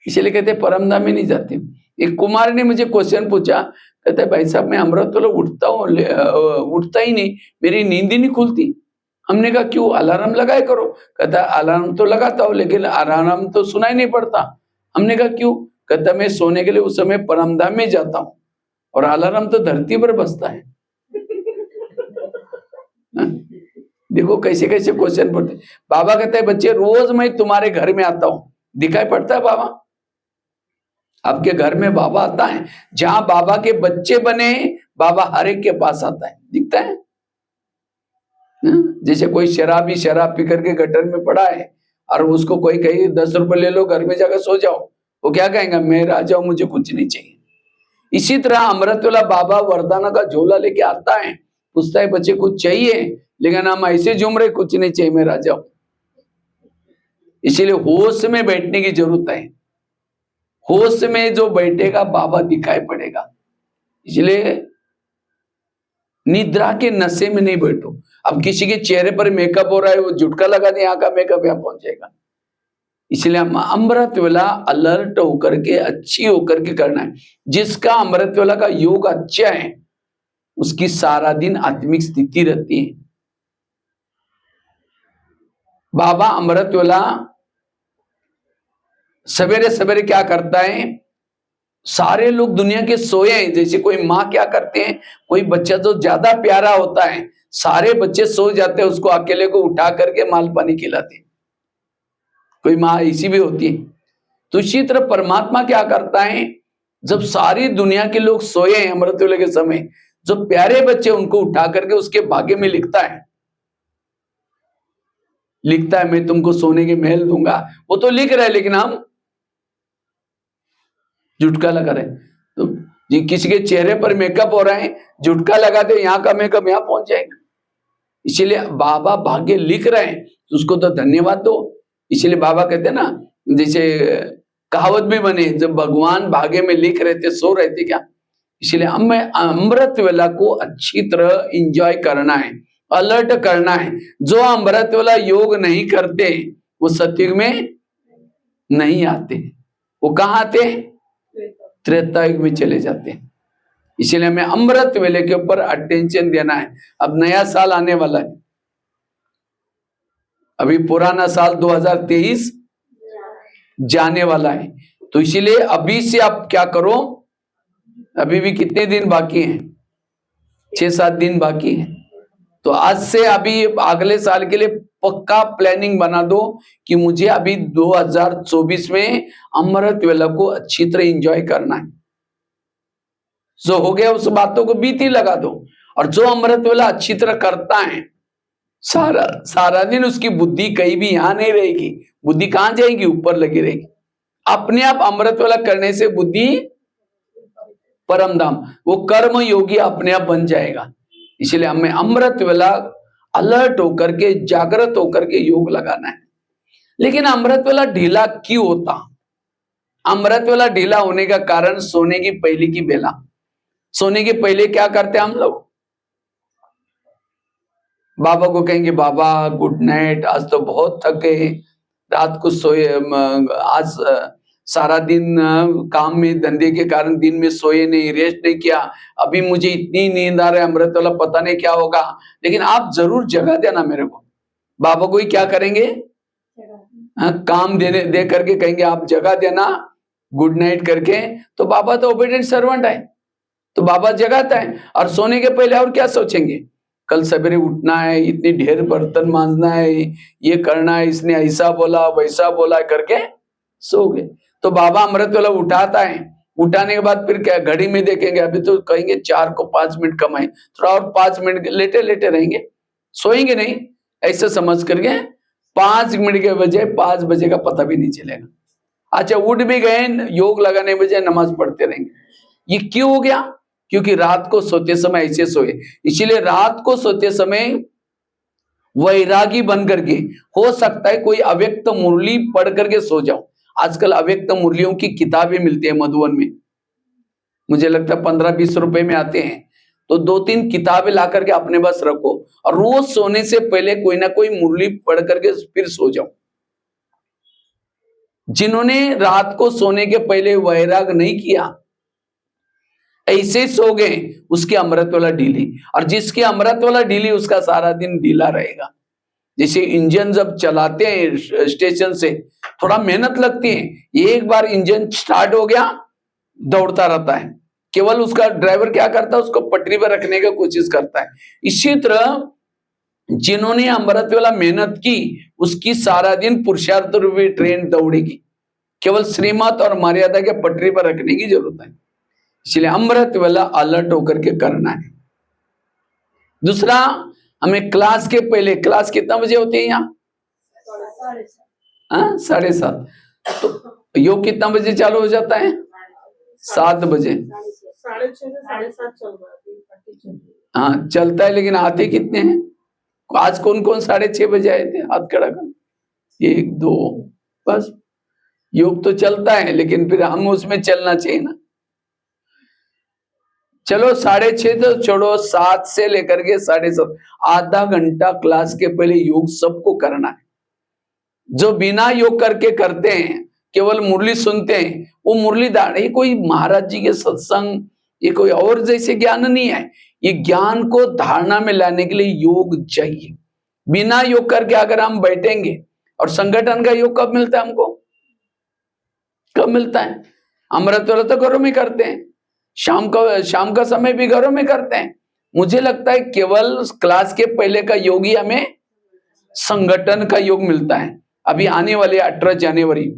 इसलिए कहते परमधाम में नहीं जाती हूँ। एक कुमार ने मुझे क्वेश्चन पूछा, कहते भाई साहब मैं अमृतवेला उठता हूँ, उठता ही नहीं, मेरी नींद ही नहीं खुलती। हमने कहा क्यों? अलार्म लगाए करो। कहता अलार्म तो लगाता हूँ लेकिन अलार्म तो सुनाई नहीं पड़ता। हमने कहा क्यों? कहता मैं सोने के लिए उस समय परमधाम में जाता हूँ और अलार्म तो धरती पर बजता है। देखो कैसे कैसे क्वेश्चन पढ़ते। बाबा कहते हैं बच्चे रोज मैं तुम्हारे घर में आता हूँ, दिखाई पड़ता है बाबा? आपके घर में बाबा आता है, जहां बाबा के बच्चे बने बाबा हर एक के पास आता है, दिखता है। जैसे कोई शराबी शराब पी करके गटर में पड़ा है और उसको कोई कहे 10 रुपए ले लो घर में जाकर सो जाओ, वो क्या कहेगा? मैं राजा हूं, मुझे कुछ नहीं चाहिए। इसी तरह अमृतवेला बाबा वरदाना का झोला लेके आता है, पूछता है बच्चे कुछ चाहिए, लेकिन हम ऐसे झूम रहे कुछ नहीं चाहिए, मैं राजा हूं। इसीलिए होश में बैठने की जरूरत है, होश में जो बैठेगा बाबा दिखाई पड़ेगा। इसलिए निद्रा के नशे में नहीं बैठो। अब किसी के चेहरे पर मेकअप हो रहा है, वो झुटका लगा दे, यहाँ का मेकअप यहाँ पहुंच जाएगा। इसलिए हम अमृतवेला अलर्ट होकर के, अच्छी होकर के करना है। जिसका अमृतवेला का योग अच्छा है उसकी सारा दिन आत्मिक स्थिति रहती है। बाबा अमृतवेला सवेरे सवेरे क्या करता है, सारे लोग दुनिया के सोए हैं, जैसे कोई माँ क्या करते हैं, कोई बच्चा जो ज्यादा प्यारा होता है सारे बच्चे सो जाते हैं, उसको अकेले को उठा करके माल पानी खिलाते हैं। कोई माँ ऐसी भी होती है। तो इसी तरह परमात्मा क्या करता है, जब सारी दुनिया के लोग सोए हैं अमृतवेले के समय, जो प्यारे बच्चे उनको उठा करके उसके भाग्य में लिखता है मैं तुमको सोने के महल दूंगा। वो तो लिख रहे हैं लेकिन हम झुटका लगा रहे। तो जी किसी के चेहरे पर मेकअप हो रहे हैं, झुटका लगा दे, यहाँ का मेकअप यहाँ पहुंच जाएगा। इसीलिए बाबा भाग्य लिख रहे हैं तो उसको तो धन्यवाद दो। इसलिए बाबा कहते हैं ना, जैसे कहावत भी बने, जब भगवान भाग्य में लिख रहे थे सो रहे थे क्या। इसलिए हमें अमृतवेला को अच्छी तरह एंजॉय करना है, अलर्ट करना है। जो अमृतवेला योग नहीं करते वो सतयुग में नहीं आते, वो कहाँ आते हैं? त्रेता युग में चले जाते हैं। इसलिए हमें अमृत वेले के ऊपर अटेंशन देना है। अब नया साल आने वाला है, अभी पुराना साल 2023 जाने वाला है, तो इसीलिए अभी से आप क्या करो, अभी भी कितने दिन बाकी हैं, 6-7 दिन बाकी हैं, तो आज से अभी अगले साल के लिए पक्का प्लानिंग बना दो कि मुझे अभी 2024 में अमृत वेला को अच्छी तरह एंजॉय करना है। जो हो गया उस बातों को बीती लगा दो, और जो अमृत वेला अच्छी तरह करता है, सारा सारा दिन उसकी बुद्धि कहीं भी यहां नहीं रहेगी, बुद्धि कहां जाएगी, ऊपर लगी रहेगी। अपने आप अमृत वेला करने से बुद्धि परम धाम, वो कर्म योगी अपने आप बन जाएगा। इसलिए हमें अमृत वेला अलर्ट होकर के, जागृत होकर के योग लगाना है। लेकिन अमृत वेला ढीला क्यों होता? अमृत वेला ढीला होने का कारण सोने की पहले की बेला, सोने के पहले क्या करते हैं हम लोग, बाबा को कहेंगे बाबा गुड नाइट, आज तो बहुत थके, रात को सोए, आज सारा दिन काम में धंधे के कारण दिन में सोए नहीं, रेस्ट नहीं किया, अभी मुझे इतनी नींद आ रहा है, अमृत वाला पता नहीं क्या होगा, लेकिन आप जरूर जगह देना मेरे को। बाबा को ही क्या करेंगे, काम दे करके कहेंगे आप जगह देना गुड नाइट करके, तो बाबा तो ओबीडिएंट सर्वेंट है, तो बाबा जगाता है। और सोने के पहले और क्या सोचेंगे, कल सवेरे उठना है, इतनी ढेर बर्तन मांजना है, ये करना है, इसने ऐसा बोला वैसा बोला करके सो गए। तो बाबा अमृत वाला उठाता है, उठाने के बाद फिर क्या घड़ी में देखेंगे, अभी तो कहेंगे 4 को 5 मिनट कमाए, थोड़ा और 5 मिनट लेटे लेटे रहेंगे, सोएंगे नहीं, ऐसे समझ करके 5 मिनट के बजाय 5 बजे का पता भी नहीं चलेगा। अच्छा उठ भी गए, योग लगाने बजाय नमाज पढ़ते रहेंगे। ये क्यों हो गया? क्योंकि रात को सोते समय ऐसे सोए। इसीलिए रात को सोते समय वैरागी बन करके, हो सकता है कोई अव्यक्त मुरली पढ़ करके सो जाओ। आजकल अव्यक्त मुरलियों की किताबें मिलती है मधुबन में, मुझे लगता है 15-20 रुपए में आते हैं, तो 2-3 किताबें ला करके अपने पास रखो, और रोज सोने से पहले कोई ना कोई मुरली पढ़ करके फिर सो जाओ। जिन्होंने रात को सोने के पहले वैराग नहीं किया, ऐसे सो गए, उसकी अमृत वाला ढीली, और जिसकी अमृत वाला ढीली उसका सारा दिन ढीला रहेगा। जैसे इंजन जब चलाते हैं स्टेशन से, थोड़ा मेहनत लगती है, एक बार इंजन स्टार्ट हो गया दौड़ता रहता है, केवल उसका ड्राइवर क्या करता है, उसको पटरी पर रखने की कोशिश करता है। इसी तरह जिन्होंने अमृत वाला मेहनत की, उसकी सारा दिन पुरुषार्थ रूपी ट्रेन दौड़ेगी, केवल श्रीमत और मर्यादा के पटरी पर रखने की जरूरत है। इसलिए अमृत वेला अलर्ट होकर के करना है। दूसरा, हमें क्लास के पहले, क्लास कितना बजे होती है यहाँ? 7:30। तो योग कितना बजे चालू हो जाता है? 7 बजे। 6:30 चल रहा है। हाँ चलता है, लेकिन आते कितने हैं? आज कौन कौन 6:30 बजे आए थे? हाथ खड़ा कर। 1 2, बस। योग तो चलता है, लेकिन फिर हम उसमें चलना चाहिए ना। चलो 6:30 तो छोड़ो, 7 से लेकर के 7:30, आधा घंटा क्लास के पहले योग सबको करना है। जो बिना योग करके करते हैं, केवल मुरली सुनते हैं, वो मुरलीदार, ये कोई महाराज जी के सत्संग, ये कोई और जैसे ज्ञान नहीं है। ये ज्ञान को धारणा में लाने के लिए योग चाहिए। बिना योग करके अगर हम बैठेंगे, और संगठन का योग कब मिलता है हमको? कब मिलता है? अमृत वाला तो घरों में करते हैं, शाम का समय भी घरों में करते हैं। मुझे लगता है केवल क्लास के पहले का योग ही हमें संगठन का योग मिलता है। अभी आने वाले 18 जनवरी,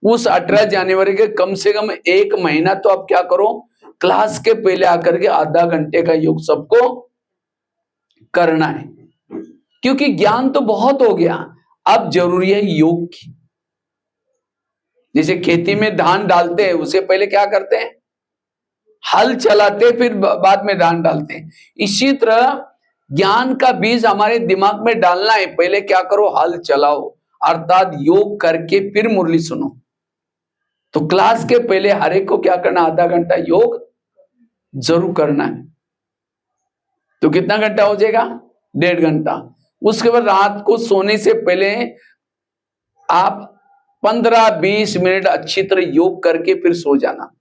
उस 18 जनवरी के कम से कम 1 महीना तो आप क्या करो, क्लास के पहले आकर के आधा घंटे का योग सबको करना है। क्योंकि ज्ञान तो बहुत हो गया, अब जरूरी है योग की। जैसे खेती में धान डालते हैं, उसे पहले क्या करते हैं? हल चलाते, फिर बाद में धान डालते हैं। इसी तरह ज्ञान का बीज हमारे दिमाग में डालना है, पहले क्या करो? हल चलाओ, अर्थात योग करके फिर मुरली सुनो। तो क्लास के पहले हर एक को क्या करना? आधा घंटा योग जरूर करना है। तो कितना घंटा हो जाएगा? 1.5 घंटा। उसके बाद रात को सोने से पहले आप 15-20 मिनट अच्छी तरह योग करके फिर सो जाना।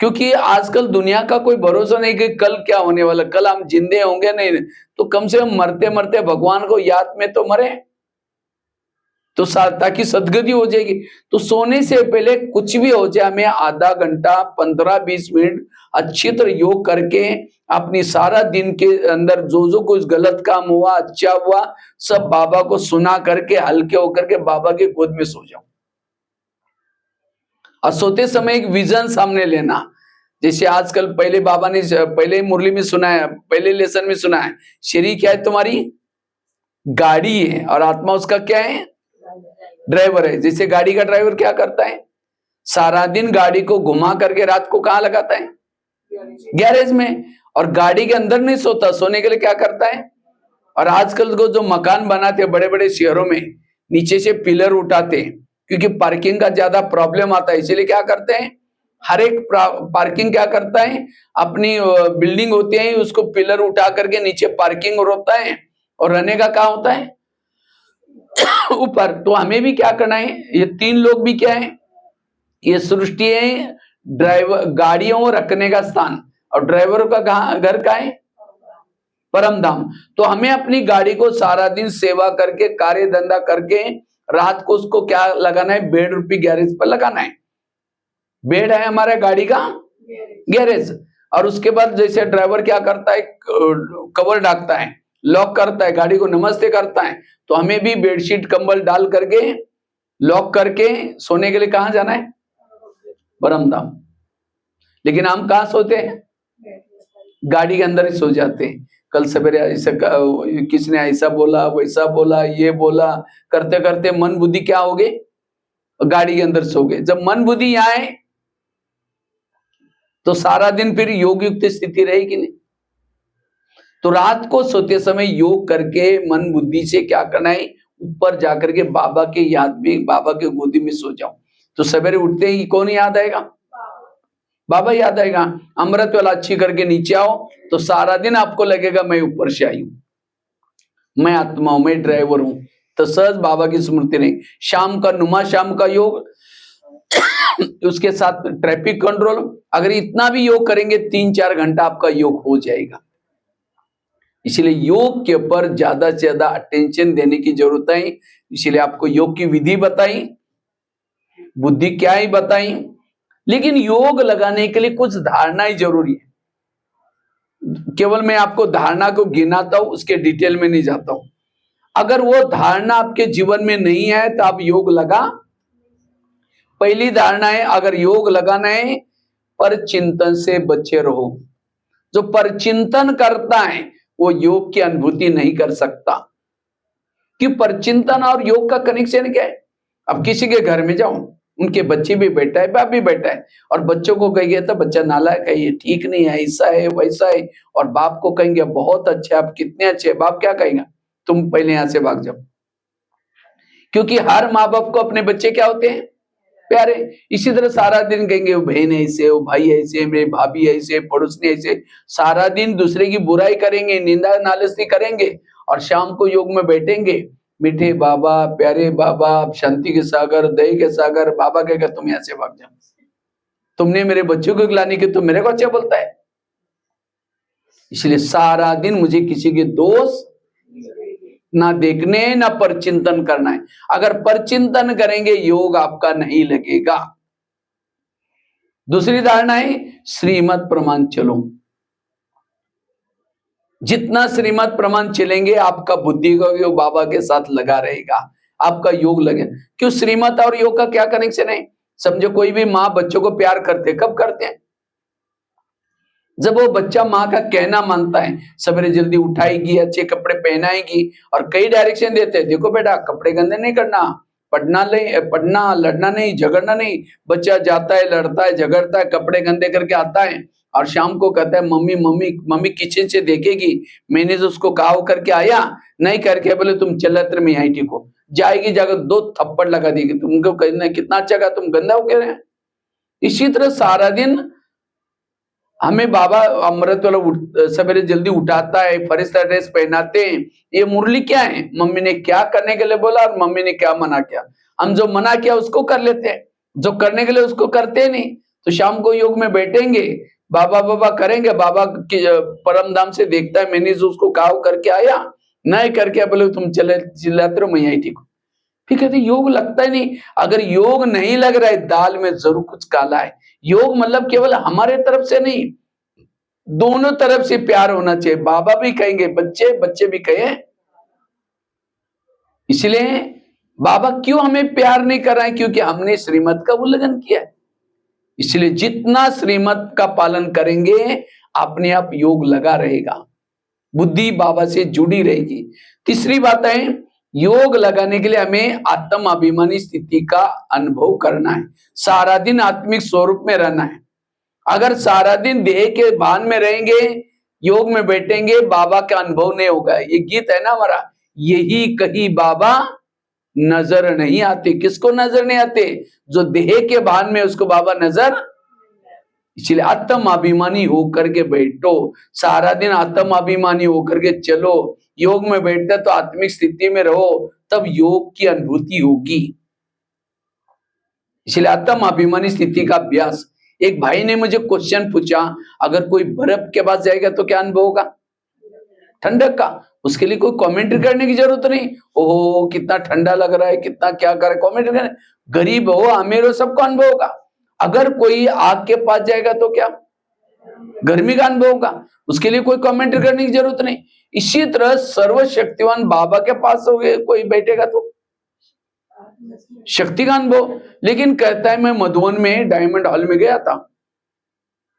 क्योंकि आजकल दुनिया का कोई भरोसा नहीं कि कल क्या होने वाला, कल हम जिंदे होंगे नहीं, तो कम से कम मरते मरते भगवान को याद में तो मरे, तो ताकि सदगति हो जाएगी। तो सोने से पहले कुछ भी हो जाए, हमें आधा घंटा 15-20 मिनट अच्छी तरह योग करके अपनी सारा दिन के अंदर जो जो कुछ गलत काम हुआ, अच्छा हुआ, सब बाबा को सुना करके हल्के होकर के बाबा के गोद में सो जाओ। और सोते समय एक विजन सामने लेना, जैसे आजकल पहले बाबा ने पहले मुरली में सुनाया, पहले लेसन में सुना है, शरीर क्या है तुम्हारी? गाड़ी है, और आत्मा उसका क्या है? ड्राइवर है। जैसे गाड़ी का ड्राइवर क्या करता है? सारा दिन गाड़ी को घुमा करके रात को कहां लगाता है? गैरेज में। और गाड़ी के अंदर नहीं सोता, सोने के लिए क्या करता है? और आजकल को जो मकान बनाते हैं बड़े बड़े शहरों में, नीचे से पिलर उठाते हैं, क्योंकि पार्किंग का ज्यादा प्रॉब्लम आता है, इसलिए क्या करते हैं, हर एक पार्किंग क्या करता है, अपनी बिल्डिंग होती है उसको पिलर उठा करके नीचे पार्किंग होता है, और रहने का कहाँ होता है? ऊपर। तो हमें भी क्या करना है, ये तीन लोग भी क्या है, ये सृष्टि है, ड्राइवर गाड़ियों रखने का स्थान, और ड्राइवर का कहाँ घर का है? परम धाम। तो हमें अपनी गाड़ी को सारा दिन सेवा करके कार्य धंधा करके रात को उसको क्या लगाना है, बेड रूपी गैरेज पर लगाना है। बेड है हमारा गाड़ी का गैरेज। और उसके बाद जैसे ड्राइवर क्या करता है, कवर ढाकता है, लॉक करता है, गाड़ी को नमस्ते करता है, तो हमें भी बेडशीट कंबल डाल करके लॉक करके सोने के लिए कहां जाना है? परम धाम। लेकिन हम कहां सोते हैं? गाड़ी के अंदर ही सो जाते हैं। कल सवेरे ऐसा किसने ऐसा बोला, वैसा बोला, ये बोला, करते करते मन बुद्धि क्या हो गई, गाड़ी के अंदर सो गए। जब मन बुद्धि यहाँ है तो सारा दिन फिर योग युक्त स्थिति रहेगी नहीं। तो रात को सोते समय योग करके मन बुद्धि से क्या करना है, ऊपर जाकर के बाबा के याद में, बाबा के गोदी में सो जाओ। तो सवेरे उठते ही कौन याद आएगा? बाबा याद आएगा। अमृत वाला अच्छी करके नीचे आओ, तो सारा दिन आपको लगेगा मैं ऊपर से आई हूं, मैं आत्मा हूं, मैं ड्राइवर हूं। तो सहज बाबा की स्मृति नहीं। शाम का नुमा शाम का योग, उसके साथ ट्रैफिक कंट्रोल, अगर इतना भी योग करेंगे 3-4 घंटा आपका योग हो जाएगा। इसलिए योग के ऊपर ज्यादा से ज्यादा अटेंशन देने की जरूरत है। इसलिए आपको योग की विधि बताई, बुद्धि क्या ही बताई, लेकिन योग लगाने के लिए कुछ धारणाएं जरूरी है। केवल मैं आपको धारणा को गिनाता हूं, उसके डिटेल में नहीं जाता हूं। अगर वो धारणा आपके जीवन में नहीं है तो आप योग लगा। पहली धारणा है, अगर योग लगाना है, पर चिंतन से बचे रहो। जो पर चिंतन करता है वो योग की अनुभूति नहीं कर सकता, कि परचिंतन और योग का कनेक्शन क्या है। अब किसी के घर में जाओ, उनके बच्चे भी बैठा है, बाप भी बैठा है, और बच्चों को कहिए तो बच्चा नालायक है, ये ठीक नहीं है, ऐसा है वैसा है, और बाप को कहेंगे बहुत अच्छे, आप कितने अच्छे, बाप क्या कहेगा, तुम पहले यहां से भाग जाओ। क्योंकि हर माँ बाप को अपने बच्चे क्या होते हैं, प्यारे। इसी तरह सारा दिन कहेंगे वो बहन ऐसे, वो भाई ऐसे, मेरी भाभी ऐसे, पड़ोसी ऐसे, सारा दिन दूसरे की बुराई करेंगे, निंदा नालिश करेंगे, और शाम को योग में बैठेंगे, मीठे बाबा, प्यारे बाबा, शांति के सागर, दया के सागर। बाबा कहेगा तुम यहाँ से भाग जाओ, तुमने मेरे बच्चों को गिलानी की, तुम मेरे को अच्छा बोलता है। इसलिए सारा दिन मुझे किसी के दोष ना देखने, ना परचिंतन करना है। अगर परचिंतन करेंगे योग आपका नहीं लगेगा। दूसरी धारणा है, श्रीमत प्रमाण चलो। जितना श्रीमत प्रमाण चलेंगे आपका बुद्धि का योग बाबा के साथ लगा रहेगा, आपका योग लगे। क्यों? श्रीमत और योग का क्या कनेक्शन है? समझो कोई भी माँ बच्चों को प्यार करते, कब करते हैं? जब वो बच्चा माँ का कहना मानता है, सवेरे जल्दी उठाएगी, अच्छे कपड़े पहनाएगी, और कई डायरेक्शन देते हैं, देखो बेटा कपड़े गंदे नहीं करना, पढ़ना लड़ना नहीं, झगड़ना नहीं। बच्चा जाता है, लड़ता है, झगड़ता है, कपड़े गंदे करके आता है, और शाम को कहता है मम्मी मम्मी मम्मी किचन से देखेगी, मैंने जो उसको कहा करके आया नहीं करके, बोले तुम चलत्र में आई ठीक हो, जाएगी जाकर 2 थप्पड़ लगा देगी, तुमको कहना कितना अच्छा कहा, तुम गंदा हो कह रहे हैं। इसी तरह सारा दिन हमें बाबा अमृत वाला सवेरे जल्दी उठाता है, फरिश्ता ड्रेस पहनाते हैं। ये मुरली क्या है, मम्मी ने क्या करने के लिए बोला और मम्मी ने क्या मना किया, हम जो मना किया उसको कर लेते हैं, जो करने के लिए उसको करते नहीं। तो शाम को योग में बैठेंगे, बाबा बाबा करेंगे, बाबा परम धाम से देखता है मैंने जो उसको कहा करके आया, नहीं करके बोले तुम चले चिल्लाते रहो, मैं यही ठीक हूँ। फिर कहते योग लगता ही नहीं। अगर योग नहीं लग रहा है, दाल में जरूर कुछ काला है। योग मतलब केवल हमारे तरफ से नहीं, दोनों तरफ से प्यार होना चाहिए। बाबा भी कहेंगे, बच्चे बच्चे भी कहें। इसलिए बाबा क्यों हमें प्यार नहीं कर रहे हैं? क्योंकि हमने श्रीमत का उल्लंघन किया है। इसलिए जितना श्रीमत का पालन करेंगे, अपने आप योग लगा रहेगा, बुद्धि बाबा से जुड़ी रहेगी। तीसरी बात है, योग लगाने के लिए हमें आत्म अभिमानी स्थिति का अनुभव करना है। सारा दिन आत्मिक स्वरूप में रहना है। अगर सारा दिन देह के भान में रहेंगे, योग में बैठेंगे, बाबा का अनुभव नहीं होगा। ये गीत है ना हमारा, यही कहीं बाबा नजर नहीं आते। किसको नजर नहीं आते? जो देह के भान में, उसको बाबा नजर। इसलिए आत्म अभिमानी होकर के बैठो, सारा दिन आत्म अभिमानी होकर के चलो। योग में बैठते तो आत्मिक स्थिति में रहो, तब योग की अनुभूति होगी। इसलिए आत्म अभिमानी स्थिति का अभ्यास। एक भाई ने मुझे क्वेश्चन पूछा, अगर कोई बर्फ के पास जाएगा तो क्या अनुभव होगा? ठंडक का। उसके लिए कोई कमेंट्री करने की जरूरत नहीं, ओहो कितना ठंडा लग रहा है, कितना क्या करे, कमेंट्री करने। गरीब हो अमीर हो सबको अनुभव होगा। अगर कोई आग के पास जाएगा तो क्या? गर्मी का अनुभव होगा। उसके लिए कोई कमेंट्री करने की जरूरत नहीं। इसी तरह सर्वशक्तिवान बाबा के पास हो गए कोई बैठेगा तो शक्ति का अनुभव। लेकिन कहता है मैं मधुबन में डायमंड हॉल में गया था,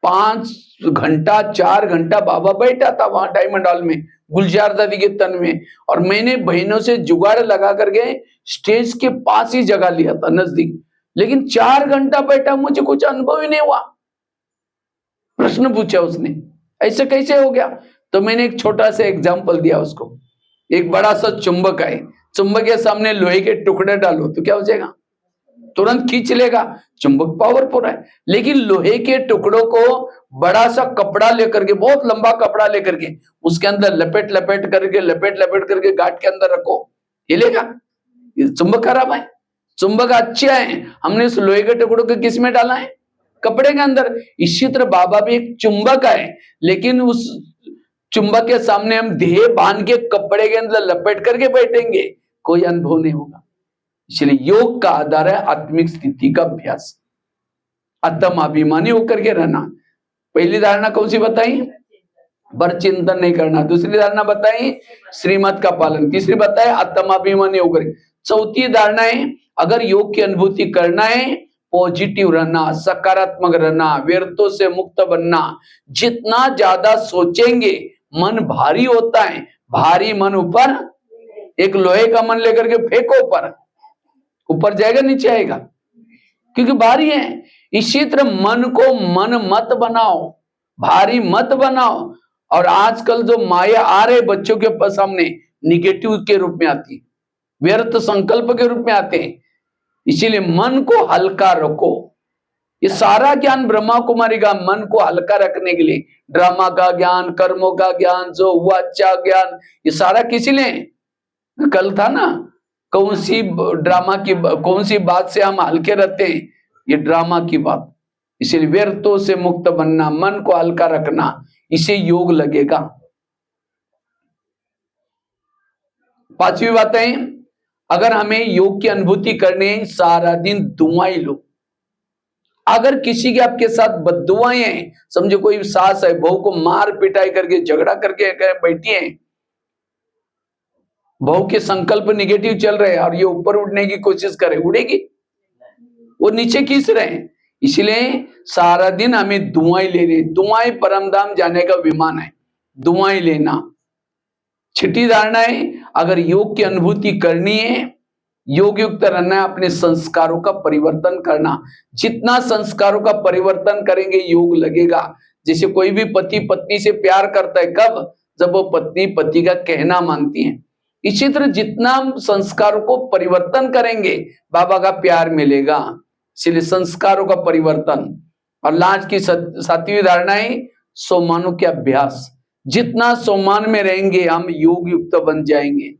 5 घंटा 4 घंटा बाबा बैठा था वहां डायमंड हॉल में, गुलजार दादी के तन में। और मैंने बहनों से जुगाड़ लगा करके स्टेज के पास ही जगह लिया था, नजदीक। लेकिन 4 घंटा बैठा, मुझे कुछ अनुभव ही नहीं हुआ। प्रश्न पूछा उसने, ऐसे कैसे हो गया? तो मैंने एक छोटा सा एग्जाम्पल दिया उसको। एक बड़ा सा चुंबक है, चुंबक के सामने लोहे के टुकड़े डालो तो क्या हो जाएगा? तुरंत खींच लेगा, चुंबक पावरफुल है। लेकिन लोहे के टुकड़ों को बड़ा सा कपड़ा लेकर के, बहुत लंबा कपड़ा लेकर के, उसके अंदर लपेट लपेट करके गांठ के अंदर रखो, हिलेगा? चुंबक खराब है, चुंबक अच्छा है। हमने उस लोहे के टुकड़ों को किस में डाला है? कपड़े के अंदर। इसी तरह बाबा भी एक चुंबक है, लेकिन उस चुंबक के सामने हम देह बांध के कपड़े के अंदर लपेट करके बैठेंगे, कोई अनुभव नहीं होगा। इसलिए योग का आधार है आत्मिक स्थिति का अभ्यास, आत्म अभिमानी होकर के रहना। पहली धारणा कौन सी बताई? बर चिंतन नहीं करना। दूसरी धारणा बताई श्रीमत का पालन। तीसरी बताए आत्म अभिमानी होकर। चौथी धारणा है, अगर योग की अनुभूति करना है, पॉजिटिव रहना, सकारात्मक रहना, व्यर्थों से मुक्त बनना। जितना ज्यादा सोचेंगे मन भारी होता है, भारी मन ऊपर, एक लोहे का मन लेकर के फेंको ऊपर जाएगा नीचे आएगा, क्योंकि भारी है। इसी तरह मन को मन मत बनाओ, भारी मत बनाओ। और आजकल जो माया आ रहे बच्चों के सामने, निगेटिव के रूप में आती है, व्यर्थ संकल्प के रूप में आते हैं। इसीलिए मन को हल्का रखो। ये सारा ज्ञान ब्रह्मा कुमारी का मन को हल्का रखने के लिए, ड्रामा का ज्ञान, कर्मों का ज्ञान, जो हुआ अच्छा ज्ञान, ये सारा किसी ने कल था ना, कौन सी ड्रामा की, कौन सी बात से हम हल्के रहते हैं? ये ड्रामा की बात। इसलिए व्यर्थों से मुक्त बनना, मन को हल्का रखना, इसे योग लगेगा। 5वीं बात है, अगर हमें योग की अनुभूति करनी है, सारा दिन दुआएं लो। अगर किसी के आपके साथ बद्दुआएं हैं, समझो कोई सास है, बहू को मार पिटाई करके झगड़ा करके बैठी है, बहू के संकल्प निगेटिव चल रहे हैं और ये ऊपर उठने की कोशिश करे, उड़ेगी? वो नीचे खींच रहे हैं। इसलिए सारा दिन हमें दुआएं लेनी। दुआएं परमधाम जाने का विमान है, दुआएं लेना। छठी धारणा है, अगर योग की अनुभूति करनी है, योग युक्त रहना है, अपने संस्कारों का परिवर्तन करना। जितना संस्कारों का परिवर्तन करेंगे, योग लगेगा। जैसे कोई भी पति पत्नी से प्यार करता है, कब? जब वो पत्नी पति का कहना मानती है। इसी तरह जितना हम संस्कारों को परिवर्तन करेंगे, बाबा का प्यार मिलेगा। इसलिए संस्कारों का परिवर्तन। और लास्ट की 7वीं धारणा है, सोमानों के अभ्यास। जितना सोमान में रहेंगे, हम योग युक्त बन जाएंगे।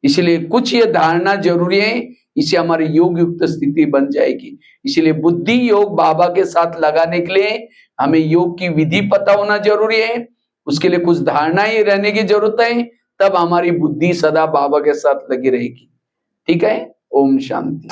इसलिए कुछ ये धारणा जरूरी है, इससे हमारी योग युक्त स्थिति बन जाएगी। इसलिए बुद्धि योग बाबा के साथ लगाने के लिए हमें योग की विधि पता होना जरूरी है, उसके लिए कुछ धारणाएं रहने की जरूरत है, तब हमारी बुद्धि सदा बाबा के साथ लगी रहेगी। ठीक है, ओम शांति।